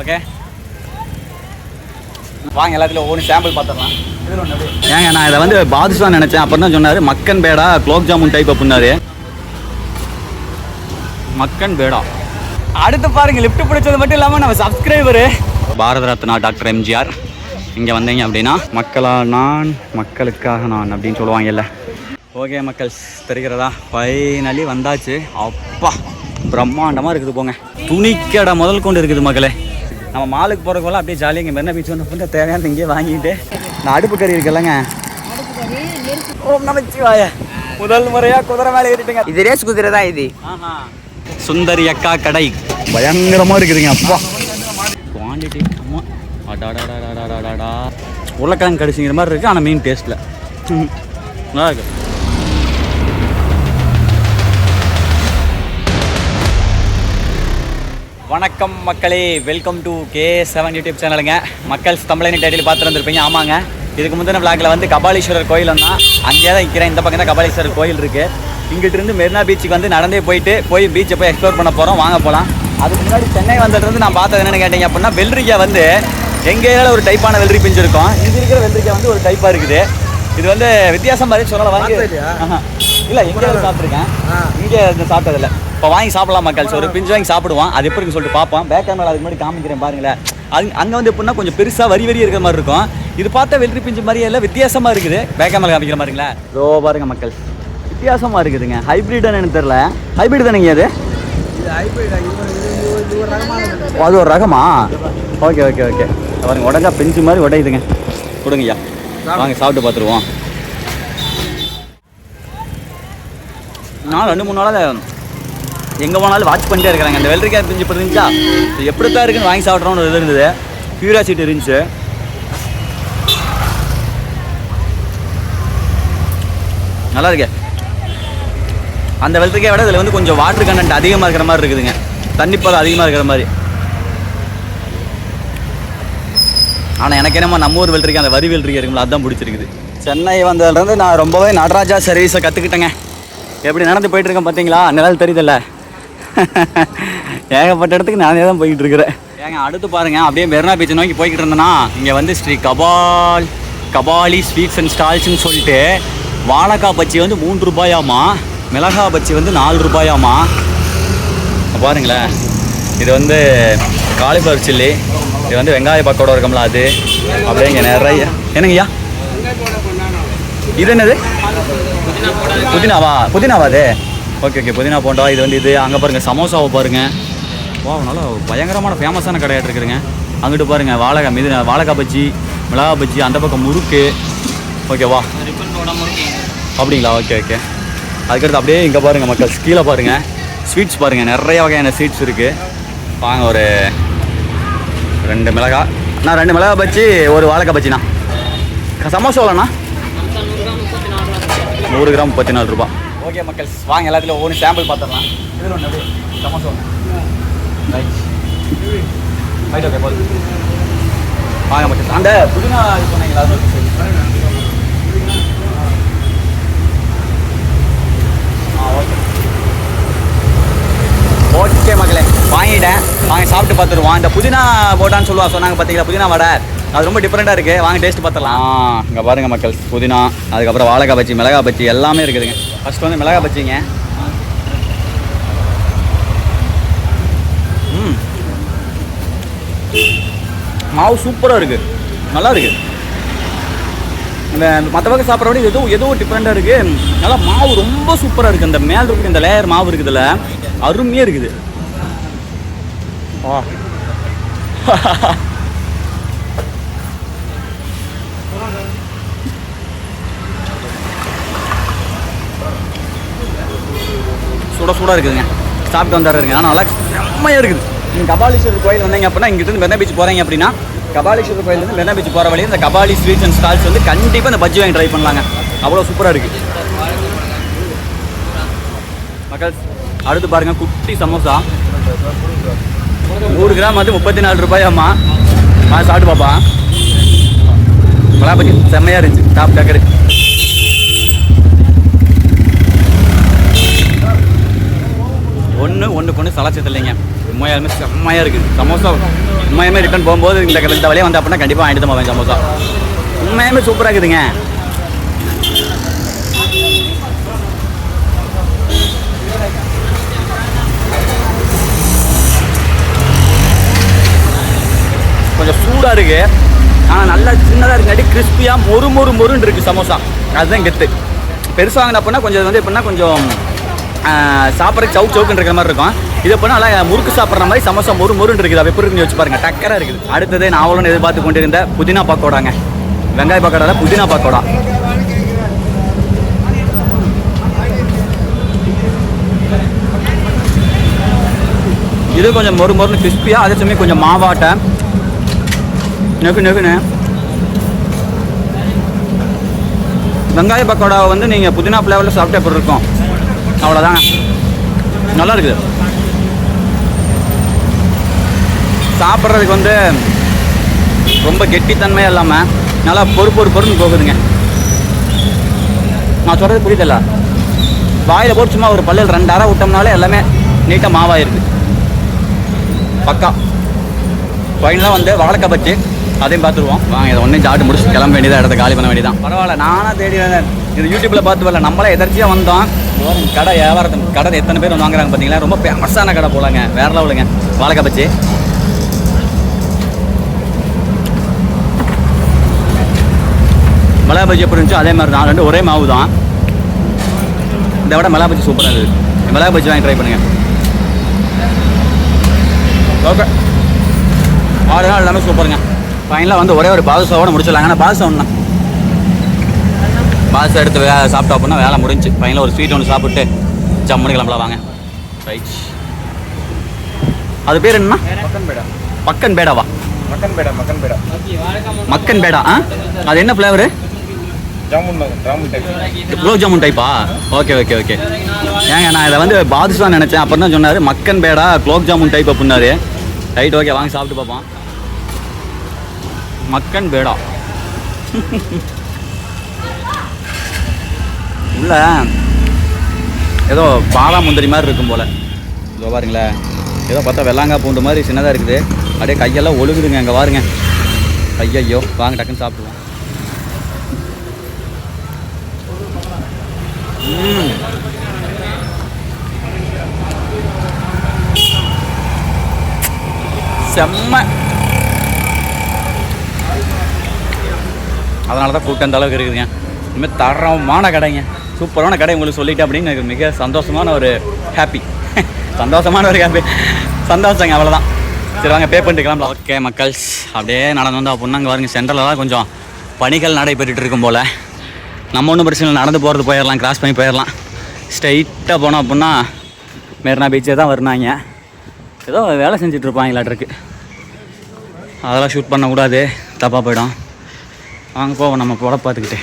Okay வாங்க எல்லாத்துலையும் ஒவ்வொரு சாம்பிள் பார்த்துடலாம். ஏங்க நான் இதை வந்து பாதுஷா நினச்சேன். அப்புறம் தான் சொன்னார் மக்கன் பேடா குலோப் ஜாமுன் டைப் அப்படின்னாரு. மக்கன் பேடா. அடுத்து பாருங்க, லிஃப்ட் பிடிச்சது மட்டும் இல்லாமல் நம்ம சப்ஸ்கிரைபரு பாரத ரத்னா டாக்டர் எம்ஜிஆர் இங்கே வந்தீங்க அப்படின்னா மக்களா நான் மக்களுக்காக நான் அப்படின்னு சொல்லுவாங்கல்ல. ஓகே மக்கள், தெரிகிறதா ஃபைனலி வந்தாச்சு. அப்பா பிரம்மாண்டமாக இருக்குது போங்க. துணிக்கடை முதல் கொண்டு இருக்குது மக்களே. நம்ம மாலுக்கு போகிறக்குள்ள அப்படியே ஜாலியாக இங்கே மெரினா பீச் வந்து பண்ண தேவையானது இங்கே வாங்கிட்டு நான் அடுப்பு கறி இருக்குல்லங்க. ஓம் நமச்சிவாய. முதல் முறையாக குதிரை மேலே ஏறிட்டுங்க. இது ரேஸ் குதிரை தான் இது. சுந்தரி அக்கா கடை பயங்கரமாக இருக்குதுங்க. அப்பா குவான்டிட்டி அம்மா அடாடாடாடாடாடா உருளைக்கிழங்கு கடிச்சிங்கிற மாதிரி இருக்குது. ஆனால் மீன் டேஸ்ட்டில் நல்லா இருக்கு. வணக்கம் மக்களே, வெல்கம் டு K7 யூடியூப் சேனலுங்க. மக்கள் தமிழனி டைட்டில் பார்த்து வந்துருப்பீங்க. ஆமாங்க, இதுக்கு முந்தின விளாகில் வந்து கபாலீஸ்வரர் கோயில் வந்தால் அங்கேயே தான் இருக்கிறேன். இந்த பக்கம் தான் கபாலீஸ்வரர் கோயில் இருக்குது. இங்கிட்டு இருந்து மெரினா பீச்சுக்கு வந்து நடந்தே போய் பீச்சை போய் எக்ஸ்ப்ளோர் பண்ண போகிறோம். வாங்க போகலாம். அதுக்கு முன்னாடி சென்னை வந்துட்டு நான் பார்த்தது என்னென்னு கேட்டிங்க அப்படின்னா, வெள்ளரிக்காய் வந்து எங்கள் ஏரியாவில் ஒரு டைப்பான வெள்ளரி பிஞ்சு இருக்கும். இங்கே இருக்கிற வெள்ளரிக்காய் வந்து ஒரு டைப்பாக இருக்குது. இது வந்து வித்தியாசம் மாதிரி சொல்லலாம். வாங்கி இல்லை, எங்கே சாப்பிட்ருக்கேன், இங்கே சாப்பிட்டதில்லை. இப்போ வாங்கி சாப்பிடலாம் மக்கள். ஒரு பிஞ்சு வாங்கி சாப்பிடுவான். அது எப்படின்னு சொல்லிட்டு பார்ப்போம். பேக் கேமரா அதுக்கு முன்னாடி காமிக்கிறேன் பாருங்களேன். அது அங்கே வந்து எப்படின்னா கொஞ்சம் பெருசாக வரி இருக்கிற மாதிரி இருக்கும். இது பார்த்தா வெள்ளரி பிஞ்சு மாதிரியே இல்லை, வித்தியாசமாக இருக்குது. பேக் கேமரா காமிக்கிற மாதிரிங்களா? ரோ பாருங்க மக்கள், வித்தியாசமாக இருக்குதுங்க. ஹைப்ரிட்டானு எனக்கு தெரில. ஹைப்ரிட் தானேங்க அது? அது ஒரு ரகமா? Okay okay okay. பாருங்க உடஞ்சா பிஞ்சு மாதிரி உடையுதுங்க. கொடுங்கய்யா, வாங்க சாப்பிட்டு பார்த்துருவோம். நான் 2-3 நாளாக எங்கே போனாலும் வாட்ச் பண்ணிட்டே இருக்கிறாங்க. அந்த வெள்ளரிக்காய் பிஞ்சு இப்படி இருந்துச்சா, இது எப்படி தான் இருக்குன்னு வாங்கி சாப்பிட்றோன்னு இது இருந்தது. கியூரியாசிட்டி இருந்துச்சு. நல்லா இருக்கே. அந்த வெள்ளரிக்காய் விட இதில் வந்து கொஞ்சம் வாட்டர் கண்டென்ட் அதிகமாக இருக்கிற மாதிரி இருக்குதுங்க. தண்ணிப்பதம் அதிகமாக இருக்கிற மாதிரி. ஆனால் எனக்கு என்னமோ நம்ம ஊர் வெள்ளரிக்காய், அந்த வரி வெள்ளரிக்காய் இருக்குங்களா, அதுதான் பிடிச்சிருக்குது. சென்னை வந்ததுலேருந்து நான் ரொம்பவே நடராஜா சர்வீஸை கற்றுக்கிட்டேங்க. எப்படி நடந்து போயிட்டுருக்கேன் பார்த்தீங்களா? நிழல் தெரியுதில்ல. ஏகப்பட்ட இடத்துக்கு நானே தான் போய்கிட்டு இருக்கிறேன். ஏங்க அடுத்து பாருங்கள், அப்படியே மெரினா பீச்சை நோக்கி போய்கிட்டு இருந்தேன்னா இங்கே வந்து ஸ்ரீ கபாலி ஸ்வீட்ஸ் அண்ட் ஸ்டால்ஸ்ன்னு சொல்லிட்டு வாழைக்காய் பச்சி வந்து 3 ரூபாயாமா, மிளகா பச்சி வந்து 4 ரூபாயாமா. பாருங்களேன், இது வந்து காலிஃப்ளவர் சில்லி, இது வந்து வெங்காய பக்கோட இருக்கும்ல அது. அப்படியே இங்கே நிறைய என்னங்கய்யா, இது என்னது? புதினாவா அது? ஓகே ஓகே, புதினா போண்டா. இது வந்து இது அங்கே பாருங்கள், சமோசாவை பாருங்கள். வா, நல்லா பயங்கரமான ஃபேமஸான கடையாட்டு இருக்குதுங்க. அங்கிட்டு பாருங்கள் வாழைக்காய் பச்சி, மிளகா பச்சி, அந்த பக்கம் முறுக்கு. ஓகேவா, அப்படிங்களா? Okay okay. அதுக்கடுத்து அப்படியே இங்கே பாருங்கள் மக்கள், கீழே பாருங்கள் ஸ்வீட்ஸ் பாருங்கள். நிறைய வகையான ஸ்வீட்ஸ் இருக்குது. வாங்க, ஒரு 2 மிளகா. அண்ணா 2 மிளகா பச்சி, ஒரு வாழைக்காய் பச்சிண்ணா. சமோசாவிலண்ணா 100 கிராம் 34 ரூபா. ஓகே மக்கள், வாங்க எல்லாத்துலையும் ஒவ்வொரு சாம்பிள் பார்த்துடலாம். இதில் ஒன்று சமோசா ஒன்று. ரைட் ஓகே போதும். வாங்க மக்கள், அந்த புதினா இது சொன்னீங்களா? ஓகே ஓகே மக்களே, வாங்கிட்டேன். வாங்கி சாப்பிட்டு பார்த்துருவோம். இந்த புதினா போட்டான்னு சொன்னாங்க பார்த்தீங்களா, புதினா வடை. அது ரொம்ப டிஃப்ரெண்ட்டாக இருக்குது. வாங்க டேஸ்ட் பார்த்துடலாம். இங்கே பாருங்கள் மக்கள், புதினா, அதுக்கப்புறம் வாழைக்காய் பச்சி, மிளகா பச்சி எல்லாமே இருக்குதுங்க. ஃபஸ்ட்டு வந்து மிளகா பச்சிங்க. மாவு சூப்பராக இருக்குது, நல்லா இருக்குது. இந்த மற்ற வகை சாப்பிட்ற விட எதுவும் டிஃப்ரெண்ட்டாக இருக்குது. நல்லா மாவு ரொம்ப சூப்பராக இருக்குது. இந்த மேல் இருக்குது, இந்த லேயர் மாவு இருக்குதுல்ல, அருமையாக இருக்குது. சூடாக இருக்குதுங்க. சாப்பிட்டு வந்துடுறதுங்க. ஆனால் நல்லா செம்மையாக இருக்குது. நீங்கள் கபாலீஸ்வரர் கோயில் வந்தீங்க அப்படின்னா, இங்கிட்டு மெரினா பீச் போகிறீங்க அப்படின்னா, கபாலீஸ்வரர் கோயிலேருந்து மெரினா பீச் போகிற வழியில் இந்த கபாலி ஸ்வீட்ஸ் அண்ட் ஸ்டால்ஸ் வந்து கண்டிப்பாக இந்த பஜ்ஜி வாங்கி ட்ரை பண்ணலாங்க. அவ்வளோ சூப்பராக இருக்குது மக்கள். அடுத்து பாருங்கள், குட்டி சமோசா 100 கிராம் வந்து 34 ரூபாயாம்மா. சாப்பிட்டு பாப்பா. மிளகா பஜ்ஜி செம்மையாக இருந்துச்சு. டாப் டக்கரு. ஒன்றுக்கு ஒன்று சலாச்சது இல்லைங்க. உண்மையாலுமே செம்மையாக இருக்குது. சமோசா உண்மையுமே ரிட்டர்ன் போகும்போது இந்த வழியாக வந்து அப்படின்னா கண்டிப்பாக வாங்கிட்டு தான் போவேன் சமோசா. உண்மையுமே சூப்பராக இருக்குதுங்க. கொஞ்சம் சூடாக இருக்குது, ஆனால் நல்லா சின்னதாக இருக்காட்டி கிறிஸ்பியாக மொறுன்னு இருக்குது சமோசா. அதுதான் கெத்து. பெருசாக வாங்கின அப்படின்னா கொஞ்சம் வந்து எப்படின்னா கொஞ்சம் சாப்பிட்றதுக்கு சவுக்குன்னு இருக்கிற மாதிரி இருக்கும். இது எப்படின்னா நல்லா முறுக்கு சாப்பிட்ற மாதிரி சமோசா மொறுன்னு இருக்குது. அது எப்படி இருக்குன்னு வச்சு பாருங்க, டக்கராக இருக்குது. அடுத்தது நான் அவ்வளோன்னு எதிர்பார்த்து கொண்டு இருந்த புதினா பக்கோடாங்க. வெங்காய பக்கோடா, புதினா பக்கோடா. இது கொஞ்சம் மொறுன்னு கிறிஸ்பியாக, அதே சமயம் கொஞ்சம் மாவாட்டை நெகுன்னு. வெங்காய பக்கோடாவை வந்து நீங்கள் புதினா ஃப்ளேவரில் சாப்பிட்டே எப்படி இருக்கும், அவ்வளோதாங்க. நல்லா இருக்குது. சாப்பிட்றதுக்கு வந்து ரொம்ப கெட்டித்தன்மையாக இல்லாமல் நல்லா பொறுன்னு போகுதுங்க. நான் சொல்கிறது புரியுதில்ல? வாயில் போட்டு சும்மா ஒரு பல்லில் 2 அரை விட்டோம்னாலே எல்லாமே நீட்டாக மாவாயிருக்கு. பக்கா. ஃபைனலாக வந்து வாழைக்காய் பச்சி அதையும் பார்த்துருவோம். வாங்க, இதை ஒன்றையும் சாப்பிட்டு முடிச்சு கிளம்ப வேண்டியதாக, இடத்த காலி பண்ண வேண்டியதான். பரவாயில்ல, நானாக தேடி இது யூடியூப்பில் பார்த்து வரல, நம்மளே எதர்ச்சியாக வந்தோம். கடை வியாபாரத்துக்கு கடை எத்தனை பேர் வந்து வாங்குறாங்க பார்த்தீங்களா? ரொம்ப ஃபேமஸான கடை போலாங்க, வேறு லெவலுங்க வாழைக்காய் பச்சி. மிளகா பஜ்ஜி எப்படி இருந்துச்சோ அதே மாதிரி தான், ரெண்டு ஒரே மாவு தான். இதை விட மிளகா பஜ்ஜி சூப்பராக இருக்குது. மிளகா பஜ்ஜி வாங்கி ட்ரை பண்ணுங்கள். ஓகே, 6 நாள் எல்லாமே சூப்பருங்க. ஃபைனலாக வந்து ஒரே ஒரு பாதுஷாவோடு முடிச்சிடலாங்க. ஆனால் பாதுஷா ஒன்று பாதுஷா எடுத்து சாப்பிட்டோம் அப்படின்னா வேலை முடிஞ்சு. ஃபைனலாக ஒரு ஸ்வீட் ஒன்று சாப்பிட்டு ஜம்முன்னு கிளம்பலாம். வாங்க. ரைட், அது பேர் என்னன்னா? மக்கன் பேடாவா? மக்கன் பேடா. அது என்ன ஃப்ளேவரு? குலோப் ஜாமுன் டைப்பா? ஓகே. ஏங்க, நான் இதை வந்து பாதுஷா நினச்சேன். அப்புறம் தான் சொன்னார் மக்கன் பேடா குலோப் ஜாமுன் டைப் அப்படின்னாரு. ரைட், ஓகே, வாங்க சாப்பிட்டு பார்ப்போம். மக்கன் பேடா உள்ள ஏதோ பாதாம் முந்திரி மாதிரி இருக்கும் போல். இதோ பாருங்களேன், ஏதோ பார்த்தா வெள்ளாங்காய் பூண்டு மாதிரி சின்னதாக இருக்குது. அப்படியே கையெல்லாம் ஒழுகுதுங்க. அங்கே பாருங்க, ஐயோ. வாங்க டக்குன்னு சாப்பிடுவோம். செம்ம. அதனால தான் கூட்டம் அந்த அளவுக்கு இருக்குதுங்க. இனிமேல் தரமான கடைங்க, சூப்பரான கடை உங்களுக்கு சொல்லிட்டேன் அப்படின்னு எனக்கு மிக சந்தோஷமான ஒரு ஹாப்பி. சந்தோஷங்க, அவ்வளோதான். சரி, வாங்க பே பண்ணிட்டு கிளம்பலாம். ஓகே மக்கள்ஸ், அப்படியே நடந்து வந்தோம் அப்படின்னா அங்கே பாருங்க, சென்டரில் தான் கொஞ்சம் பணிகள் நடைபெற்றுட்டு இருக்கும் போல். நம்ம ஒன்றும் பிரச்சனை இல்லை, நடந்து போகிறது போயிடலாம், கிராஸ் பண்ணி போயிடலாம். ஸ்ட்ரைட்டாக போனோம் அப்படின்னா மெரினா பீச்சே தான் வருனாங்க. ஏதோ வேலை செஞ்சிட்ருப்பாங்களாட்ருக்கு. அதெல்லாம் ஷூட் பண்ணக்கூடாது, தப்பாக போயிடும். வாங்க போவோம் நம்ம போட பார்த்துக்கிட்டு.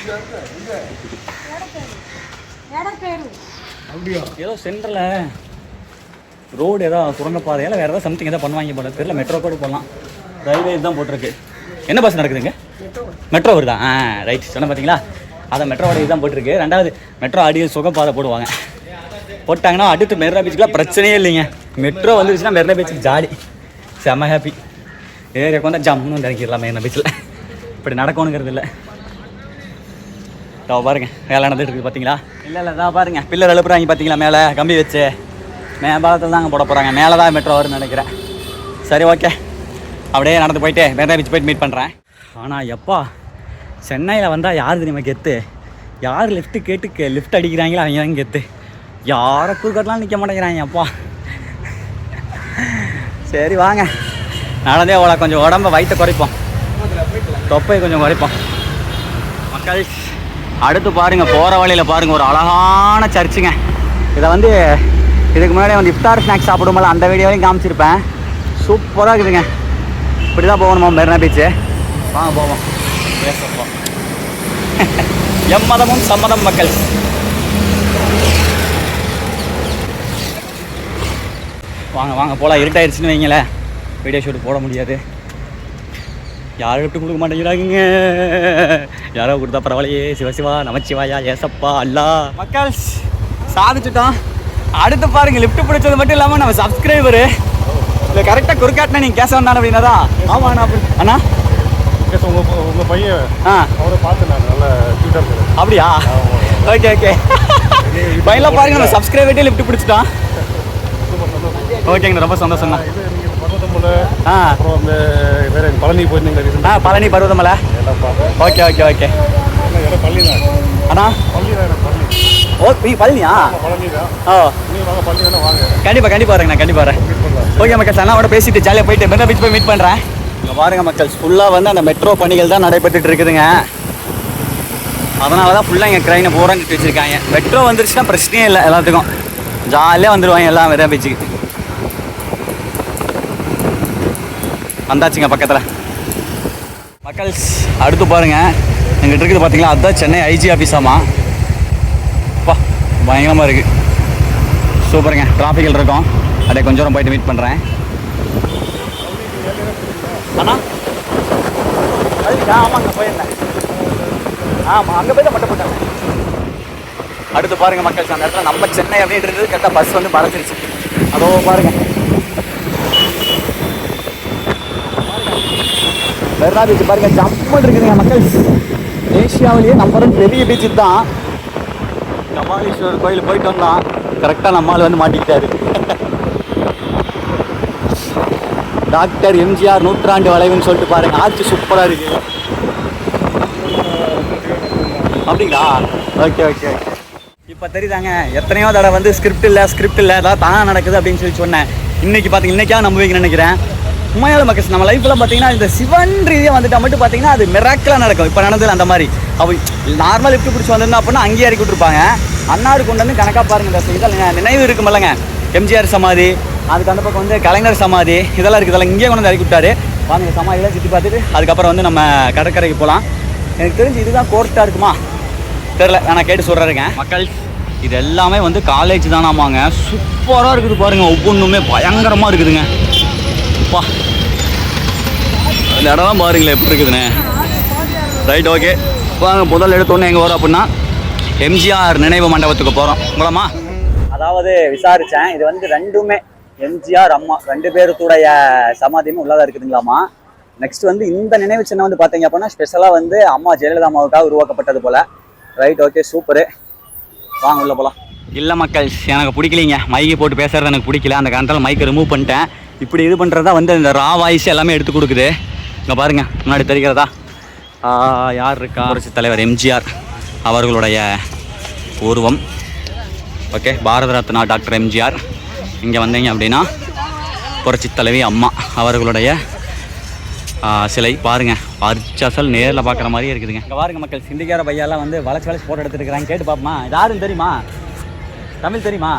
ஏதோ சென்டரில் ரோடு ஏதோ சுரங்கப்பாதையால் வேறு ஏதாவது சம்திங் எதாவது பண்ணுவாங்க போல தெரியல. மெட்ரோ கூட போடலாம், ரயில்வே தான் போட்டிருக்கு. என்ன பஸ் நடக்குதுங்க? மெட்ரோ வருதா? ரைட், சொன்ன பார்த்தீங்களா? அதை மெட்ரோவோட இதுதான் போட்டிருக்கு. 2வது மெட்ரோ அடியில் சுகப்பாதை போடுவாங்க. போட்டாங்கன்னா அடுத்து மெரினா பீச்சுக்குலாம் பிரச்சனையே இல்லைங்க. மெட்ரோ வந்துருச்சுன்னா மெரினா பீச்சுக்கு ஜாலி, செம்ம ஹாப்பி. ஏரியாவுக்கு வந்தால் ஜம்முன்னு வந்து இறங்கிடலாம் மெரினா பீச்சில். இப்படி நடக்கணுங்கிறது இல்லை. பாருங்க, வேலை நடந்துட்டு இருக்குது பார்த்தீங்களா? இல்லை தான் பாருங்க, பில்லர் எழுப்புறாங்க பார்த்தீங்களா? மேலே கம்பி வச்சு மேம்பாலத்தில் தாங்க போட போகிறாங்க. மேலே தான் மெட்ரோ வரும்னு நினைக்கிறேன். சரி, ஓகே, அப்படியே நடந்து போயிட்டு மெரினா பீச் போயிட்டு மீட் பண்ணுறேன். ஆனால் எப்பா, சென்னையில் வந்தால் யார் தெரியுமா கெத்து? யார் லிஃப்ட்டு கேட்டு லிஃப்ட் அடிக்கிறாங்களோ அவங்க தான் கெத்து. யாரை குறுக்கட்டெலாம் நிற்க மாட்டேங்கிறாங்க அப்பா. சரி வாங்க, நடந்தே ஓட கொஞ்சம் உடம்ப வயிற்ற குறைப்போம், தொப்பை கொஞ்சம் குறைப்போம். மக்கள் அடுத்து பாருங்கள், போகிற வழியில் பாருங்கள் ஒரு அழகான சர்ச்சுங்க. இதை வந்து இதுக்கு முன்னாடி வந்து இஃப்தார் ஸ்நாக்ஸ் சாப்பிடும்போது அந்த வீடியோவையும் காமிச்சிருப்பேன். சூப்பராக இருக்குதுங்க. இப்படி தான் போகணுமா மெரினா பீச்சு? வாங்க போவோம். எம்மதமும் சம்மதம் மக்கள். வாங்க போகலாம். இருட்டாயிருச்சுன்னு வைங்களேன், வீடியோ ஷூட் போட முடியாது. யாரும் விட்டு கொடுக்க மாட்டேங்கிறாங்க. யாரோ கொடுத்தா பரவாயில்லையே. சிவசிவா, நமச்சிவாயா, ஏசப்பா, அல்லா. மக்கள் சாதிச்சுட்டோம். அடுத்து பாருங்கள், லிஃப்ட் பிடிச்சது மட்டும் இல்லாமல் நம்ம சப்ஸ்கிரைபரு இல்லை கரெக்டாக குறுக்காட்டினா நீங்கள் கேசவன் தானே அப்படின்னாதா ஆமாம் அண்ணா அப்படி அண்ணா உங்கள் பையன் அவரை பார்த்து நான் நல்ல ட்விட்டர் அப்படியா ஓகே ஓகே பையெல்லாம் பாருங்க நம்ம சப்ஸ்கிரைபர்ட்டே லிஃப்ட் பிடிச்சிட்டோம் ஓகேங்கண்ணா ரொம்ப சந்தோஷம்ண்ணா பர்வதமலை அப்புறம் அந்த வேற பழனி போயிருந்தீங்க Palani Parvathamalai okay okay okay Palani தான் அண்ணா பழனி தான் பழனி ஓ நீ பழனியா பழனி தான் ஓ நீங்கள் வாங்க பழனி தானே வாங்க கண்டிப்பாக வரேங்கண்ணா கண்டிப்பாக வரேன் ஓகே மக்கள் அண்ணாவோட பேசிட்டு ஜாலியாக போயிட்டு மெரினா பீச் போய் மீட் பண்ணுறேன் இங்கே பாருங்கள் மக்கள் ஃபுல்லாக வந்து அந்த மெட்ரோ பணிகள் தான் நடைபெற்றுட்டு இருக்குதுங்க அதனால தான் ஃபுல்லாக இங்கே க்ரைனை போகிறான்னு வச்சுருக்காங்க மெட்ரோ வந்துருச்சுன்னா பிரச்சனையே இல்லை எல்லாத்துக்கும் ஜாலியாக வந்துடுவாங்க எல்லாம் மெரினா பீச்சுக்கு வந்தாச்சுங்க பக்கத்தில் மக்கள் அடுத்து பாருங்கள் எங்கிட்ட இருக்குது பார்த்தீங்களா அதுதான் சென்னை ஐஜி ஆஃபீஸாமா அப்பா பயங்கரமாக இருக்குது சூப்பருங்க டிராஃபிக்கில் இருக்கும் அப்படியே கொஞ்சம் தூரம் போயிட்டு மீட் பண்ணுறேன் அண்ணா ஆமாங்க போயிருந்தேன் ஆமாம் அங்கே போய் தான் மட்டும் போட்டாங்க அடுத்து பாருங்கள் மக்கள் அந்த இடத்துல நம்ம சென்னை அப்படின்றது கரெக்டாக பஸ் வந்து மறைச்சிருச்சு அதோ பாருங்கள் மெரினா பீச் பாருங்கள் ஜம்முன்னு இருக்குதுங்க மக்கள் ஏஷியாவிலேயே நம்பர் 1 பெரிய பீச்சு தான் கபாலீஸ்வரர் கோயில் போயிட்டு வந்தான் கரெக்டாக நம்மால் வந்து மாட்டிக்கிட்டாரு டாக்டர் எம்ஜிஆர் நூற்றாண்டு வளைவுன்னு சொல்லிட்டு பாருங்க ஆட்சி சூப்பராக இருக்கு அப்படிங்களா ஓகே ஓகே இப்போ தெரியுதாங்க எத்தனையோ தடவை வந்து ஸ்கிரிப்ட் இல்லை அதான் தானாக நடக்குது அப்படின்னு சொல்லி சொன்னேன் இன்னைக்கு பார்த்தீங்கன்னா இன்றைக்காக நம்ப வைக்கணும்னு நினைக்கிறேன் உண்மையால மக்கள் நம்ம லைஃப்பில் பார்த்தீங்கன்னா இந்த சிவன் ரீதியாக வந்துட்டால் மட்டும் பார்த்தீங்கன்னா அது மிராக்கலாக நடக்கும் இப்போ நடந்தது அந்த மாதிரி அவள் நார்மல் லிஃப்ட் பிடிச்சி வந்திருந்தா அப்படின்னா அங்கேயே இறக்கி விட்டுருப்பாங்க அன்னாரு கொண்டு வந்து கணக்காக பாருங்கள் இந்த இதில் நினைவு இருக்குமில்லங்க எம்ஜிஆர் சமாதி அதுக்கு அந்த பக்கம் வந்து கலைஞர் சமாதி இதெல்லாம் இருக்குது இதெல்லாம் இங்கேயே கொண்டு வந்து இறக்கி விட்டாரு வாங்க சமாதியெல்லாம் சுற்றி பார்த்துட்டு அதுக்கப்புறம் வந்து நம்ம கடற்கரைக்கு போகலாம் எனக்கு தெரிஞ்சு இதுதான் கோர்ட்டாக இருக்குமா தெரில நான் கேட்டு சொல்கிறேங்க மக்கள் இது எல்லாமே வந்து காலேஜ் தானாமாங்க சூப்பராக இருக்குது பாருங்கள் ஒவ்வொன்றுமே பயங்கரமாக இருக்குதுங்க அப்பா அந்த இடம்லாம் பாருங்களேன் எப்படி இருக்குதுண்ணே ரைட் ஓகே வாங்க முதல் எடுத்தோன்னே எங்கே வரும் அப்படின்னா எம்ஜிஆர் நினைவு மண்டபத்துக்கு போகிறோம் உங்களமா அதாவது விசாரித்தேன் இது வந்து ரெண்டுமே எம்ஜிஆர் அம்மா 2 பேருடைய சமாதியுமே உள்ளதாக இருக்குதுங்களாமா நெக்ஸ்ட் வந்து இந்த நினைவு சின்னம் வந்து பார்த்தீங்க அப்படின்னா ஸ்பெஷலாக வந்து அம்மா ஜெயலலிதா அம்மாவுக்காக உருவாக்கப்பட்டது போல் ரைட் ஓகே சூப்பரு வாங்க உள்ள போகலாம் இல்லை மக்கள் எனக்கு பிடிக்கலிங்க மைக்கை போட்டு பேசுகிறது எனக்கு பிடிக்கல அந்த காரணத்தில் மைக்கை ரிமூவ் பண்ணிட்டேன் இப்படி இது பண்ணுறதா வந்து இந்த ரா வாய்ஸ் எல்லாமே எடுத்து கொடுக்குது இங்கே பாருங்கள் முன்னாடி தெரிகிறதா யார் இருக்கா புரட்சித் தலைவர் எம்ஜிஆர் அவர்களுடைய உருவம் ஓகே பாரத ரத்னா டாக்டர் எம்ஜிஆர் இங்கே வந்தீங்க அப்படின்னா புரட்சித் தலைவி அம்மா அவர்களுடைய சிலை பாருங்கள் அர்ச்சசல் நேரில் பார்க்குற மாதிரியே இருக்குதுங்க இங்கே பாருங்கள் மக்கள் சிந்திக்கார பையெல்லாம் வந்து வளைச்சி போட்டோ எடுத்துருக்குறாங்க கேட்டு பார்ப்போமா யாருன்னு தெரியுமா தமிழ் தெரியுமா